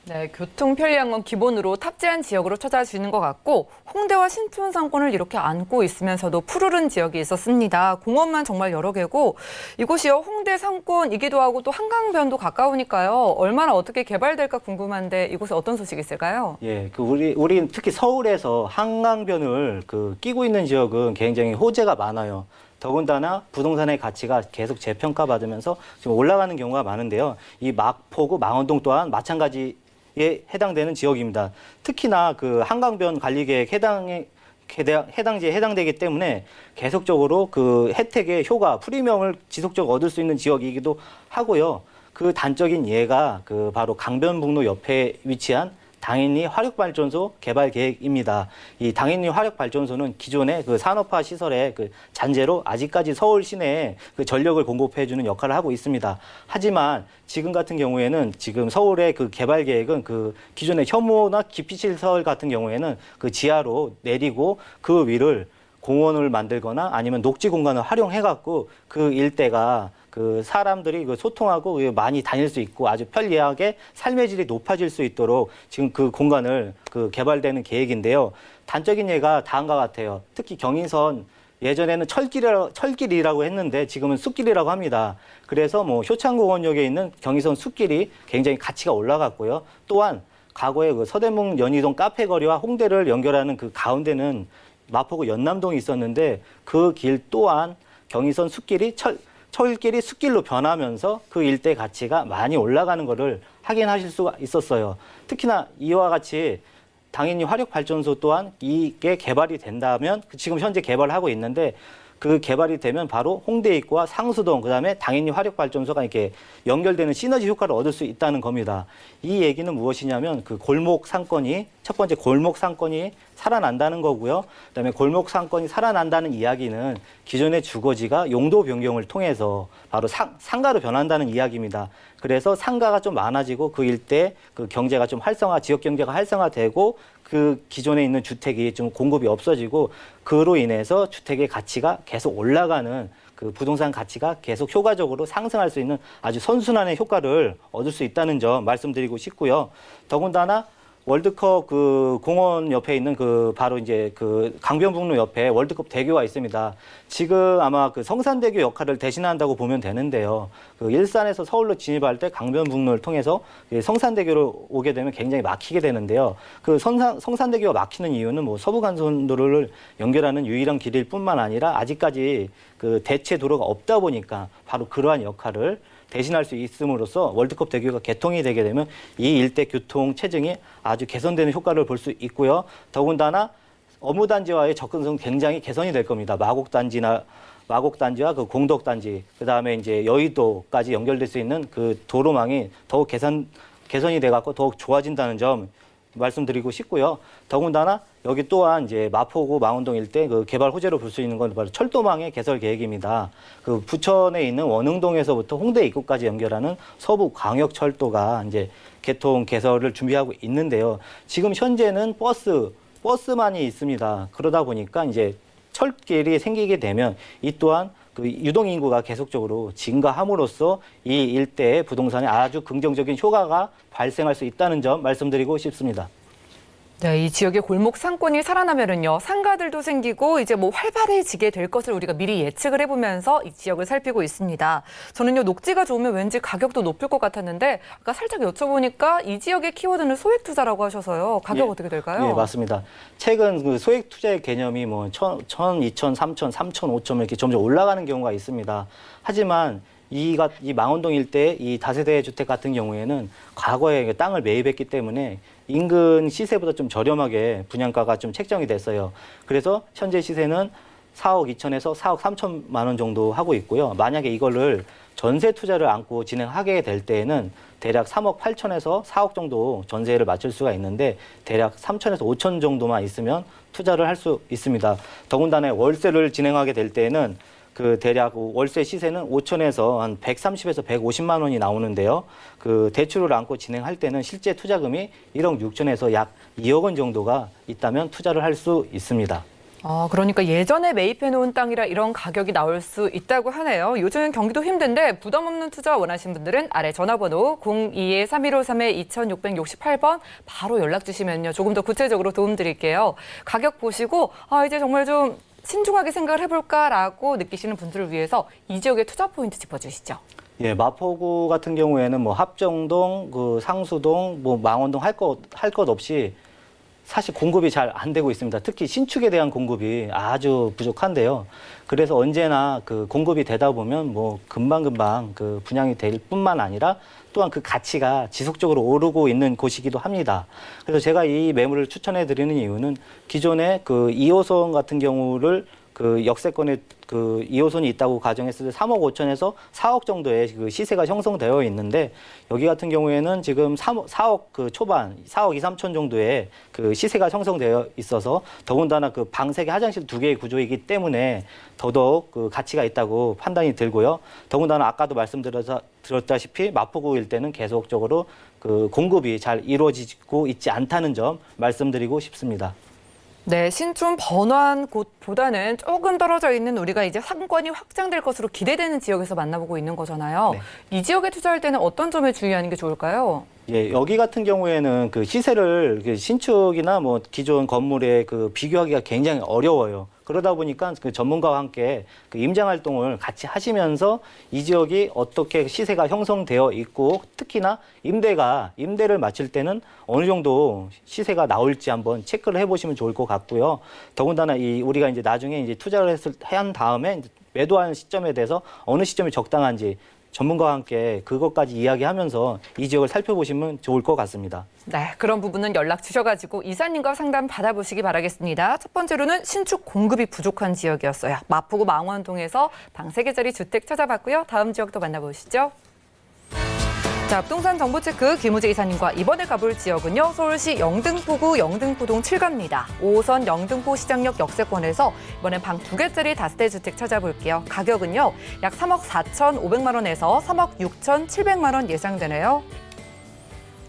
네, 교통 편리한 건 기본으로 탑재한 지역으로 찾아지는 것 같고 홍대와 신촌 상권을 이렇게 안고 있으면서도 푸르른 지역이 있었습니다. 공원만 정말 여러 개고 이곳이요 홍대 상권이기도 하고 또 한강변도 가까우니까요. 얼마나 어떻게 개발될까 궁금한데 이곳에 어떤 소식이 있을까요? 예, 그 우리 특히 서울에서 한강변을 그 끼고 있는 지역은 굉장히 호재가 많아요. 더군다나 부동산의 가치가 계속 재평가받으면서 지금 올라가는 경우가 많은데요. 이 마포구 망원동 또한 마찬가지에 해당되는 지역입니다. 특히나 그 한강변 관리계획 해당지에 해당되기 때문에 계속적으로 그 혜택의 효과, 프리미엄을 지속적으로 얻을 수 있는 지역이기도 하고요. 그 단적인 예가 그 바로 강변북로 옆에 위치한 당인리 화력발전소 개발 계획입니다. 이 당인리 화력발전소는 기존의 그 산업화 시설의 그 잔재로 아직까지 서울 시내에 그 전력을 공급해주는 역할을 하고 있습니다. 하지만 지금 같은 경우에는 지금 서울의 그 개발 계획은 그 기존의 혐오나 기피시설 같은 경우에는 그 지하로 내리고 그 위를 공원을 만들거나 아니면 녹지 공간을 활용해갖고 그 일대가 그 사람들이 그 소통하고 많이 다닐 수 있고 아주 편리하게 삶의 질이 높아질 수 있도록 지금 그 공간을 그 개발되는 계획인데요. 단적인 예가 다음과 같아요. 특히 경인선 예전에는 철길이라고 했는데 지금은 숲길이라고 합니다. 그래서 뭐 효창공원역에 있는 경인선 숲길이 굉장히 가치가 올라갔고요. 또한 과거에 그 서대문 연희동 카페거리와 홍대를 연결하는 그 가운데는 마포구 연남동이 있었는데 그 길 또한 경인선 숲길이 철길이 숲길로 변하면서 그 일대 가치가 많이 올라가는 것을 확인하실 수가 있었어요. 특히나 이와 같이 당연히 화력발전소 또한 이게 개발이 된다면 지금 현재 개발을 하고 있는데 그 개발이 되면 바로 홍대 입구와 상수동 그다음에 당연히 화력발전소가 이렇게 연결되는 시너지 효과를 얻을 수 있다는 겁니다. 이 얘기는 무엇이냐면 그 골목 상권이 첫 번째 골목 상권이 살아난다는 거고요. 그다음에 골목 상권이 살아난다는 이야기는 기존의 주거지가 용도 변경을 통해서 바로 상가로 변한다는 이야기입니다. 그래서 상가가 좀 많아지고 그 일대 그 경제가 좀 지역 경제가 활성화되고 그 기존에 있는 주택이 좀 공급이 없어지고 그로 인해서 주택의 가치가 계속 올라가는 그 부동산 가치가 계속 효과적으로 상승할 수 있는 아주 선순환의 효과를 얻을 수 있다는 점 말씀드리고 싶고요. 더군다나 월드컵 그 공원 옆에 있는 그 바로 이제 그 강변북로 옆에 월드컵 대교가 있습니다. 지금 아마 그 성산대교 역할을 대신한다고 보면 되는데요. 그 일산에서 서울로 진입할 때 강변북로를 통해서 성산대교로 오게 되면 굉장히 막히게 되는데요. 그 성산대교가 막히는 이유는 뭐 서부간선도로를 연결하는 유일한 길일 뿐만 아니라 아직까지 그 대체 도로가 없다 보니까 바로 그러한 역할을 대신할 수 있음으로써 월드컵 대교가 개통이 되게 되면 이 일대 교통 체증이 아주 개선되는 효과를 볼 수 있고요. 더군다나 업무단지와의 접근성은 굉장히 개선이 될 겁니다. 마곡단지와 그 공덕단지, 그 다음에 이제 여의도까지 연결될 수 있는 그 도로망이 더욱 개선이 돼갖고 더욱 좋아진다는 점 말씀드리고 싶고요. 더군다나 여기 또한 이제 마포구 망원동 일대 그 개발 호재로 볼 수 있는 건 바로 철도망의 개설 계획입니다. 그 부천에 있는 원흥동에서부터 홍대 입구까지 연결하는 서부 광역철도가 이제 개설을 준비하고 있는데요. 지금 현재는 버스만이 있습니다. 그러다 보니까 이제 철길이 생기게 되면 이 또한 그 유동 인구가 계속적으로 증가함으로써 이 일대의 부동산에 아주 긍정적인 효과가 발생할 수 있다는 점 말씀드리고 싶습니다. 네, 이 지역의 골목 상권이 살아나면은요, 상가들도 생기고 이제 뭐 활발해지게 될 것을 우리가 미리 예측을 해보면서 이 지역을 살피고 있습니다. 저는요, 녹지가 좋으면 왠지 가격도 높을 것 같았는데 아까 살짝 여쭤보니까 이 지역의 키워드는 소액 투자라고 하셔서요. 가격 어떻게 될까요? 네, 맞습니다. 최근 그 소액 투자의 개념이 뭐 1,000, 2,000, 3,000, 3,000, 5,000 이렇게 점점 올라가는 경우가 있습니다. 하지만 이 망원동 일대 이 다세대 주택 같은 경우에는 과거에 땅을 매입했기 때문에 인근 시세보다 좀 저렴하게 분양가가 좀 책정이 됐어요. 그래서 현재 시세는 4억 2천에서 4억 3천만 원 정도 하고 있고요. 만약에 이거를 전세 투자를 안고 진행하게 될 때에는 대략 3억 8천에서 4억 정도 전세를 맞출 수가 있는데 대략 3천에서 5천 정도만 있으면 투자를 할 수 있습니다. 더군다나 월세를 진행하게 될 때에는 그 대략 월세 시세는 5천에서 한 130에서 150만 원이 나오는데요. 그 대출을 안고 진행할 때는 실제 투자금이 1억 6천에서 약 2억 원 정도가 있다면 투자를 할 수 있습니다. 그러니까 예전에 매입해놓은 땅이라 이런 가격이 나올 수 있다고 하네요. 요즘 경기도 힘든데 부담 없는 투자 원하시는 분들은 아래 전화번호 02-3153-2668번 바로 연락 주시면요. 조금 더 구체적으로 도움드릴게요. 가격 보시고 이제 정말 좀 신중하게 생각을 해볼까라고 느끼시는 분들을 위해서 이 지역의 투자 포인트 짚어주시죠. 예, 마포구 같은 경우에는 뭐 합정동, 그 상수동, 뭐 망원동 할 것 없이 사실 공급이 잘 안 되고 있습니다. 특히 신축에 대한 공급이 아주 부족한데요. 그래서 언제나 그 공급이 되다 보면 뭐 금방금방 그 분양이 될 뿐만 아니라 또한 그 가치가 지속적으로 오르고 있는 곳이기도 합니다. 그래서 제가 이 매물을 추천해 드리는 이유는 기존에 그 2호선 같은 경우를 그 역세권에 그 2호선이 있다고 가정했을 때 3억 5천에서 4억 정도의 그 시세가 형성되어 있는데 여기 같은 경우에는 지금 4억 그 초반, 4억 2, 3천 정도의 그 시세가 형성되어 있어서 더군다나 그 방 3개, 화장실 2개의 구조이기 때문에 더더욱 그 가치가 있다고 판단이 들고요. 더군다나 아까도 말씀드렸다시피 마포구 일대는 계속적으로 그 공급이 잘 이루어지고 있지 않다는 점 말씀드리고 싶습니다. 네, 신촌 번화한 곳보다는 조금 떨어져 있는 우리가 이제 상권이 확장될 것으로 기대되는 지역에서 만나보고 있는 거잖아요. 네. 이 지역에 투자할 때는 어떤 점에 주의하는 게 좋을까요? 예, 여기 같은 경우에는 그 시세를 신축이나 뭐 기존 건물에 그 비교하기가 굉장히 어려워요. 그러다 보니까 그 전문가와 함께 그 임장 활동을 같이 하시면서 이 지역이 어떻게 시세가 형성되어 있고 특히나 임대를 맞출 때는 어느 정도 시세가 나올지 한번 체크를 해보시면 좋을 것 같고요. 더군다나 우리가 이제 나중에 이제 투자를 한 다음에 매도하는 시점에 대해서 어느 시점이 적당한지 전문가와 함께 그것까지 이야기하면서 이 지역을 살펴보시면 좋을 것 같습니다. 네, 그런 부분은 연락 주셔가지고 이사님과 상담 받아보시기 바라겠습니다. 첫 번째로는 신축 공급이 부족한 지역이었어요. 마포구 망원동에서 방 3개짜리 주택 찾아봤고요. 다음 지역도 만나보시죠. 자, 부동산 정보체크 김우재 이사님과 이번에 가볼 지역은요. 서울시 영등포구 영등포동 7가입니다. 5호선 영등포 시장역 역세권에서 이번엔 방 2개짜리 다세대 주택 찾아볼게요. 가격은요. 약 3억 4,500만 원에서 3억 6,700만 원 예상되네요.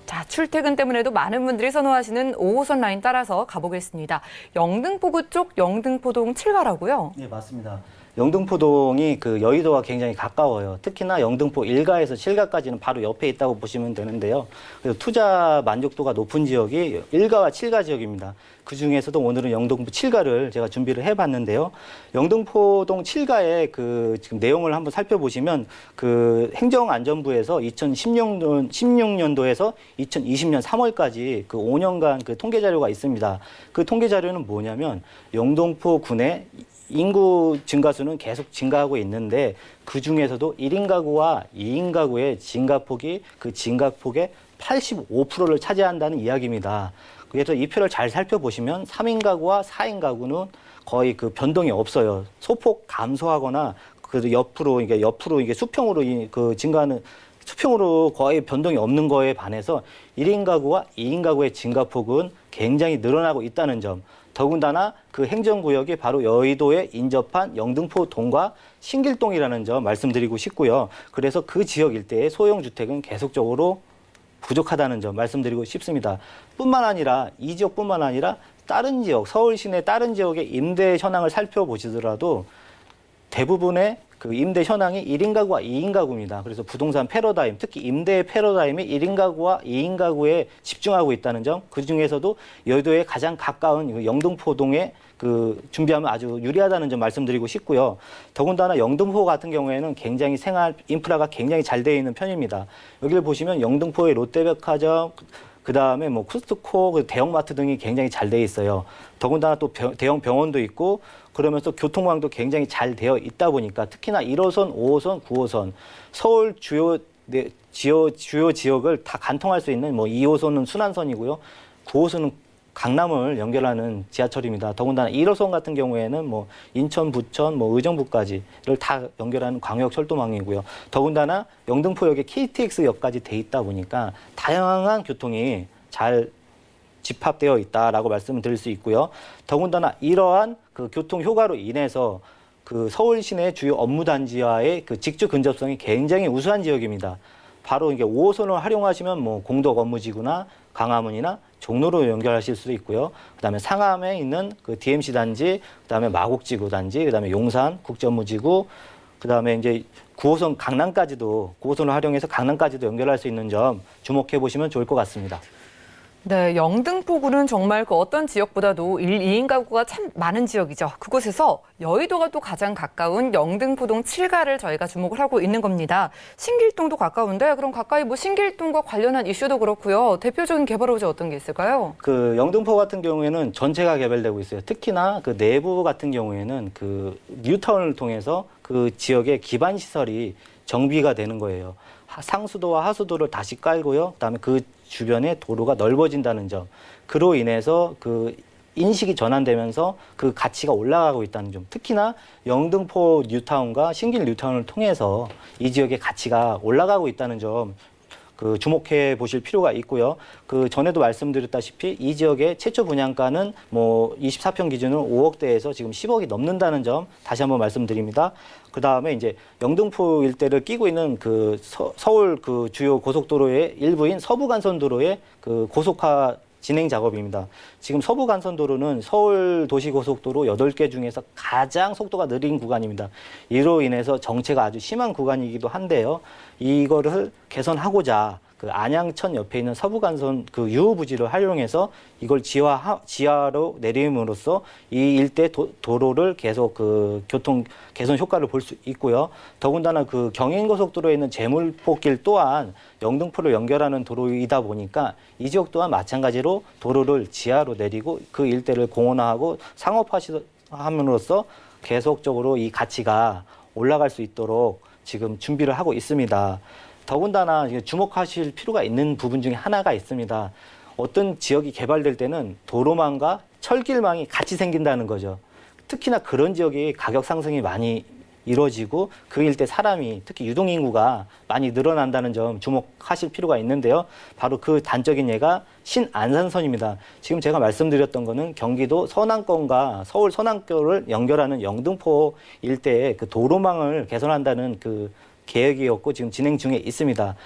자, 출퇴근 때문에도 많은 분들이 선호하시는 5호선 라인 따라서 가보겠습니다. 영등포구 쪽 영등포동 7가라고요? 네, 맞습니다. 영등포동이 그 여의도와 굉장히 가까워요. 특히나 영등포 1가에서 7가까지는 바로 옆에 있다고 보시면 되는데요. 그래서 투자 만족도가 높은 지역이 1가와 7가 지역입니다. 그 중에서도 오늘은 영등포 7가를 제가 준비를 해봤는데요. 영등포동 7가의 그 지금 내용을 한번 살펴보시면 그 행정안전부에서 2016년도에서 2020년 3월까지 그 5년간 그 통계 자료가 있습니다. 그 통계 자료는 뭐냐면 영등포 군의 인구 증가수는 계속 증가하고 있는데 그 중에서도 1인 가구와 2인 가구의 증가폭이 그 증가폭의 85%를 차지한다는 이야기입니다. 그래서 이 표를 잘 살펴보시면 3인 가구와 4인 가구는 거의 그 변동이 없어요. 소폭 감소하거나 그 옆으로 이게 수평으로 그 증가하는 수평으로 거의 변동이 없는 거에 반해서 1인 가구와 2인 가구의 증가폭은 굉장히 늘어나고 있다는 점. 더군다나 그 행정구역이 바로 여의도에 인접한 영등포동과 신길동이라는 점 말씀드리고 싶고요. 그래서 그 지역 일대의 소형주택은 계속적으로 부족하다는 점 말씀드리고 싶습니다. 뿐만 아니라 이 지역뿐만 아니라 다른 지역, 서울 시내 다른 지역의 임대 현황을 살펴보시더라도 대부분의 그 임대 현황이 1인 가구와 2인 가구입니다. 그래서 부동산 패러다임, 특히 임대의 패러다임이 1인 가구와 2인 가구에 집중하고 있다는 점, 그 중에서도 여의도에 가장 가까운 영등포동에 그 준비하면 아주 유리하다는 점 말씀드리고 싶고요. 더군다나 영등포 같은 경우에는 굉장히 생활 인프라가 굉장히 잘 되어 있는 편입니다. 여기를 보시면 영등포의 롯데백화점, 그다음에 뭐 코스트코, 대형마트 등이 굉장히 잘 되어 있어요. 더군다나 또 대형 병원도 있고 그러면서 교통망도 굉장히 잘 되어 있다 보니까 특히나 1호선, 5호선, 9호선 서울 주요 지역을 다 관통할 수 있는 뭐 2호선은 순환선이고요. 9호선은 강남을 연결하는 지하철입니다. 더군다나 1호선 같은 경우에는 뭐 인천, 부천, 뭐 의정부까지를 다 연결하는 광역철도망이고요. 더군다나 영등포역에 KTX역까지 돼 있다 보니까 다양한 교통이 잘 집합되어 있다라고 말씀을 드릴 수 있고요. 더군다나 이러한 그 교통 효과로 인해서 그 서울 시내 주요 업무 단지와의 그 직주 근접성이 굉장히 우수한 지역입니다. 바로 이게 5호선을 활용하시면 뭐 공덕 업무지구나 강화문이나 종로로 연결하실 수도 있고요. 그다음에 상암에 있는 그 DMC 단지, 그다음에 마곡지구 단지, 그다음에 용산 국제업무지구, 그다음에 이제 9호선 강남까지도 9호선을 활용해서 강남까지도 연결할 수 있는 점 주목해 보시면 좋을 것 같습니다. 네, 영등포구는 정말 그 어떤 지역보다도 1, 2인 가구가 참 많은 지역이죠. 그곳에서 여의도가 또 가장 가까운 영등포동 7가를 저희가 주목을 하고 있는 겁니다. 신길동도 가까운데 그럼 가까이 뭐 신길동과 관련한 이슈도 그렇고요. 대표적인 개발 호재 어떤 게 있을까요? 그 영등포 같은 경우에는 전체가 개발되고 있어요. 특히나 그 내부 같은 경우에는 그 뉴타운을 통해서 그 지역의 기반 시설이 정비가 되는 거예요. 상수도와 하수도를 다시 깔고요. 그다음에 그 주변에 도로가 넓어진다는 점. 그로 인해서 그 인식이 전환되면서 그 가치가 올라가고 있다는 점. 특히나 영등포 뉴타운과 신길 뉴타운을 통해서 이 지역의 가치가 올라가고 있다는 점. 그 주목해 보실 필요가 있고요. 그 전에도 말씀드렸다시피 이 지역의 최초 분양가는 뭐 24평 기준으로 5억대에서 지금 10억이 넘는다는 점 다시 한번 말씀드립니다. 그 다음에 이제 영등포 일대를 끼고 있는 그 서울 그 주요 고속도로의 일부인 서부간선도로의 그 고속화 진행 작업입니다. 지금 서부간선도로는 서울 도시고속도로 8개 중에서 가장 속도가 느린 구간입니다. 이로 인해서 정체가 아주 심한 구간이기도 한데요. 이거를 개선하고자 그 안양천 옆에 있는 서부간선 그 유후부지를 활용해서 이걸 지하로 내림으로써 이 일대 도로를 계속 그 교통 개선 효과를 볼 수 있고요. 더군다나 그 경인고속도로에 있는 제물포길 또한 영등포를 연결하는 도로이다 보니까 이 지역 또한 마찬가지로 도로를 지하로 내리고 그 일대를 공원화하고 상업화함으로써 계속적으로 이 가치가 올라갈 수 있도록 지금 준비를 하고 있습니다. 더군다나 주목하실 필요가 있는 부분 중에 하나가 있습니다. 어떤 지역이 개발될 때는 도로망과 철길망이 같이 생긴다는 거죠. 특히나 그런 지역이 가격 상승이 많이 이루어지고 그 일대 사람이 특히 유동인구가 많이 늘어난다는 점 주목하실 필요가 있는데요. 바로 그 단적인 예가 신안산선입니다. 지금 제가 말씀드렸던 거는 경기도 서남권과 서울 서남권을 연결하는 영등포 일대의 그 도로망을 개선한다는 그 계획이었고 지금 진행 중에 있습니다.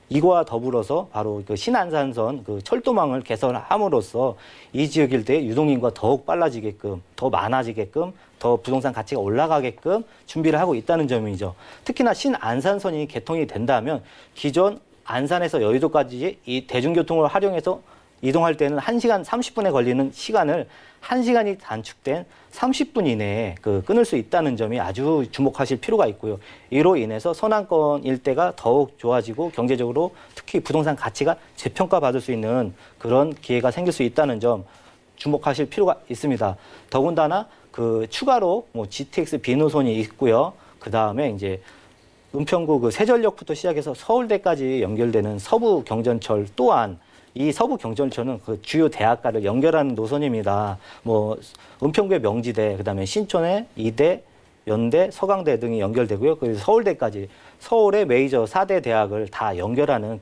이거와 더불어서 바로 그 신안산선 그 철도망을 개설함으로써 이 지역 일대의 유동인구가 더욱 빨라지게끔, 더 많아지게끔, 더 부동산 가치가 올라가게끔 준비를 하고 있다는 점이죠. 특히나 신안산선이 개통이 된다면 기존 안산에서 여의도까지 이 대중교통을 활용해서 이동할 때는 1시간 30분에 걸리는 시간을 1시간이 단축된 30분 이내에 끊을 수 있다는 점이 아주 주목하실 필요가 있고요. 이로 인해서 서남권 일대가 더욱 좋아지고 경제적으로 특히 부동산 가치가 재평가받을 수 있는 그런 기회가 생길 수 있다는 점 주목하실 필요가 있습니다. 더군다나 추가로 GTX 비노선이 있고요. 그 다음에 이제 은평구 세전역부터 시작해서 서울대까지 연결되는 서부 경전철 또한 이 서부 경전철은 주요 대학가를 연결하는 노선입니다. 은평구의 명지대, 그다음에 신촌의 이대, 연대, 서강대 등이 연결되고요. 그리고 서울대까지 서울의 메이저 4대 대학을 다 연결하는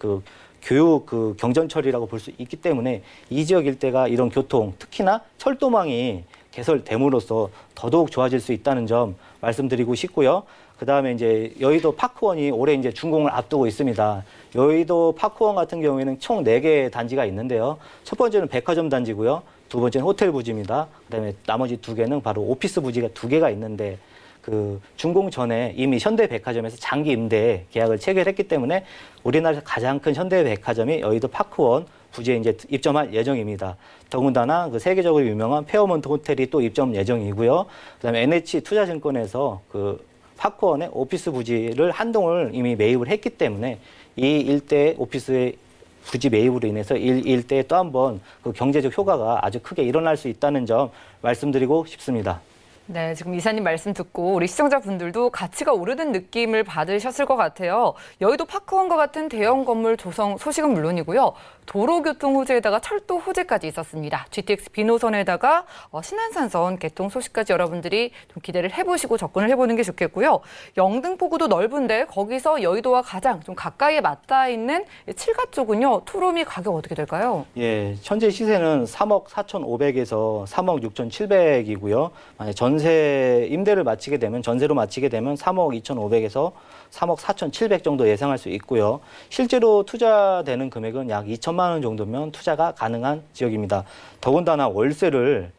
교육 경전철이라고 볼 수 있기 때문에 이 지역 일대가 이런 교통, 특히나 철도망이 개설됨으로써 더더욱 좋아질 수 있다는 점 말씀드리고 싶고요. 그다음에 이제 여의도 파크원이 올해 이제 준공을 앞두고 있습니다. 여의도 파크원 같은 경우에는 총 4개의 단지가 있는데요. 첫 번째는 백화점 단지고요. 두 번째는 호텔 부지입니다. 그다음에 나머지 2개는 바로 오피스 부지가 2개가 있는데 준공 전에 이미 현대백화점에서 장기 임대 계약을 체결했기 때문에 우리나라에서 가장 큰 현대백화점이 여의도 파크원 부지에 이제 입점할 예정입니다. 더군다나 세계적으로 유명한 페어몬트 호텔이 또 입점 예정이고요. 그다음에 NH투자증권에서 파크원의 오피스 부지를 한 동을 이미 매입을 했기 때문에 이 일대 오피스의 부지 매입으로 인해서 이 일대에 또 한 번 경제적 효과가 아주 크게 일어날 수 있다는 점 말씀드리고 싶습니다. 네, 지금 이사님 말씀 듣고 우리 시청자분들도 가치가 오르는 느낌을 받으셨을 것 같아요. 여의도 파크원과 같은 대형 건물 조성 소식은 물론이고요. 도로교통 호재에다가 철도 호재까지 있었습니다. GTX 비노선에다가 신안산선 개통 소식까지 여러분들이 좀 기대를 해보시고 접근을 해보는 게 좋겠고요. 영등포구도 넓은데 거기서 여의도와 가장 좀 가까이에 맞닿아 있는 칠가 쪽은요. 투룸이 가격 어떻게 될까요? 예, 현재 시세는 3억 4,500에서 3억 6,700이고요. 만약 전세 임대를 마치게 되면 전세로 마치게 되면 3억 2,500에서 3억 4,700 정도 예상할 수 있고요. 실제로 투자되는 금액은 약 2천만 원 정도면 투자가 가능한 지역입니다. 더군다나 월세를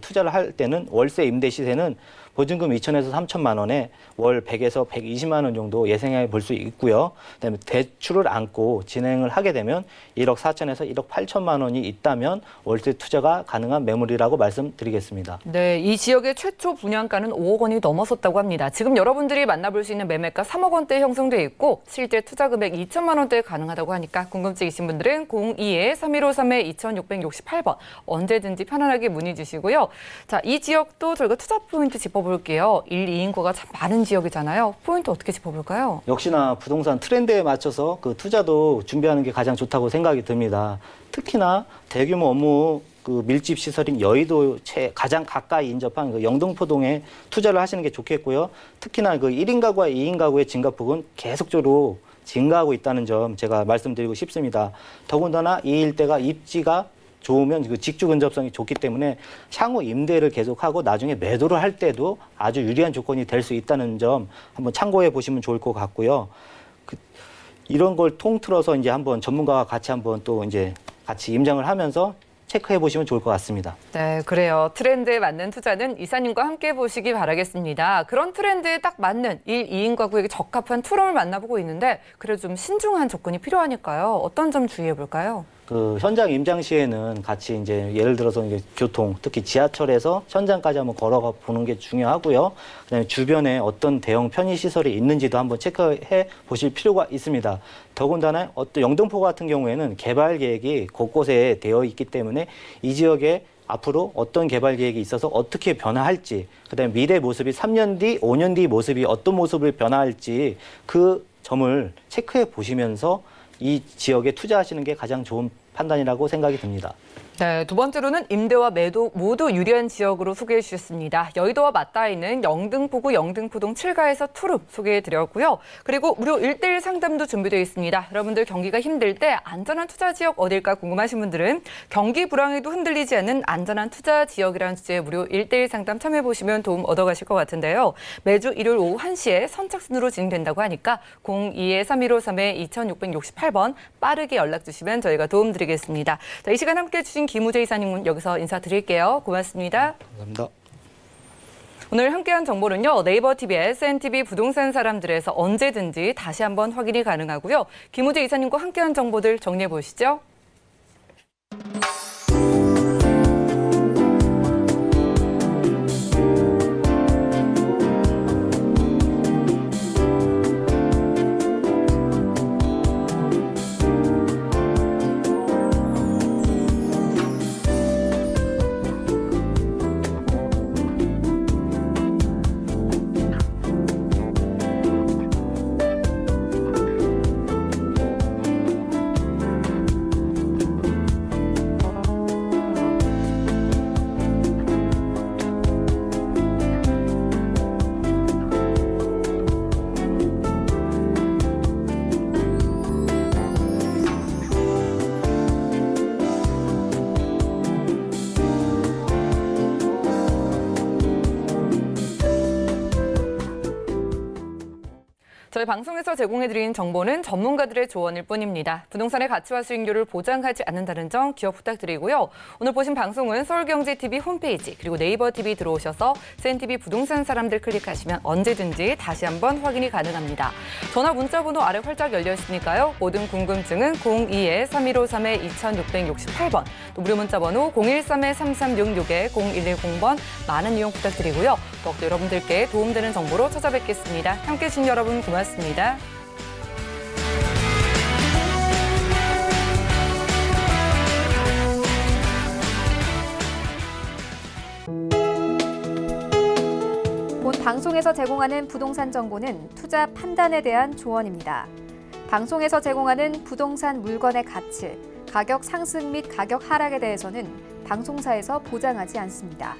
투자를 할 때는 월세 임대 시세는 보증금 2천에서 3천만 원에 월 100에서 120만 원 정도 예상해 볼 수 있고요. 그다음에 대출을 안고 진행을 하게 되면 1억 4천에서 1억 8천만 원이 있다면 월세 투자가 가능한 매물이라고 말씀드리겠습니다. 네, 이 지역의 최초 분양가는 5억 원이 넘었었다고 합니다. 지금 여러분들이 만나볼 수 있는 매매가 3억 원대에 형성돼 있고 실제 투자 금액 2천만 원대에 가능하다고 하니까 궁금증 있으신 분들은 02-3153-2668번 언제든지 편안하게 문의 주시고요. 자, 이 지역도 저희가 투자 포인트 짚어볼게요. 1, 2인구가 참 많은 지역이잖아요. 포인트 어떻게 짚어볼까요? 역시나 부동산 트렌드에 맞춰서 투자도 준비하는 게 가장 좋다고 생각이 듭니다. 특히나 대규모 업무 밀집 시설인 여의도 가장 가까이 인접한 영등포동에 투자를 하시는 게 좋겠고요. 특히나 1인 가구와 2인 가구의 증가폭은 계속적으로 증가하고 있다는 점 제가 말씀드리고 싶습니다. 더군다나 이 일대가 입지가 좋으면 직주 근접성이 좋기 때문에 향후 임대를 계속하고 나중에 매도를 할 때도 아주 유리한 조건이 될 수 있다는 점 한번 참고해 보시면 좋을 것 같고요. 이런 걸 통틀어서 이제 한번 전문가와 같이 한번 또 이제 같이 임장을 하면서 체크해 보시면 좋을 것 같습니다. 네, 그래요. 트렌드에 맞는 투자는 이사님과 함께 보시기 바라겠습니다. 그런 트렌드에 딱 맞는 1, 2인 가구에게 적합한 투룸을 만나보고 있는데 그래도 좀 신중한 조건이 필요하니까요. 어떤 점 주의해 볼까요? 현장 임장 시에는 같이 이제 예를 들어서 이제 교통, 특히 지하철에서 현장까지 한번 걸어가 보는 게 중요하고요. 그다음에 주변에 어떤 대형 편의 시설이 있는지도 한번 체크해 보실 필요가 있습니다. 더군다나 영등포 같은 경우에는 개발 계획이 곳곳에 되어 있기 때문에 이 지역에 앞으로 어떤 개발 계획이 있어서 어떻게 변화할지, 그다음에 미래 모습이 3년 뒤, 5년 뒤 모습이 어떤 모습을 변화할지 그 점을 체크해 보시면서 이 지역에 투자하시는 게 가장 좋은 판단이라고 생각이 듭니다. 네, 두 번째로는 임대와 매도 모두 유리한 지역으로 소개해 주셨습니다. 여의도와 맞닿아 있는 영등포구 영등포동 7가에서 투룸 소개해 드렸고요. 그리고 무료 1:1 상담도 준비되어 있습니다. 여러분들 경기가 힘들 때 안전한 투자 지역 어딜까 궁금하신 분들은 경기 불황에도 흔들리지 않는 안전한 투자 지역이라는 주제의 무료 1:1 상담 참여해 보시면 도움 얻어가실 것 같은데요. 매주 일요일 오후 1시에 선착순으로 진행된다고 하니까 02-3153-2668번 빠르게 연락 주시면 저희가 도움 드리겠습니다. 자, 이 시간 함께해 주신 김우재 이사님 여기서 인사드릴게요. 고맙습니다. 감사합니다. 오늘 함께한 정보는요. 네이버 TV의 SNTV 부동산 사람들에서 언제든지 다시 한번 확인이 가능하고요. 김우재 이사님과 함께한 정보들 정리해 보시죠. 저희 방송에서 제공해드린 정보는 전문가들의 조언일 뿐입니다. 부동산의 가치와 수익률을 보장하지 않는다는 점 기억 부탁드리고요. 오늘 보신 방송은 서울경제TV 홈페이지 그리고 네이버 TV 들어오셔서 SNTV 부동산 사람들 클릭하시면 언제든지 다시 한번 확인이 가능합니다. 전화 문자 번호 아래 활짝 열려 있으니까요. 모든 궁금증은 02-3153-2668번 또 무료 문자 번호 013-3366-0110번 많은 이용 부탁드리고요. 더욱더 여러분들께 도움되는 정보로 찾아뵙겠습니다. 함께해 주신 여러분 고맙습니다. 본 방송에서 제공하는 부동산 정보는 투자 판단에 대한 조언입니다. 방송에서 제공하는 부동산 물건의 가치, 가격 상승 및 가격 하락에 대해서는 방송사에서 보장하지 않습니다.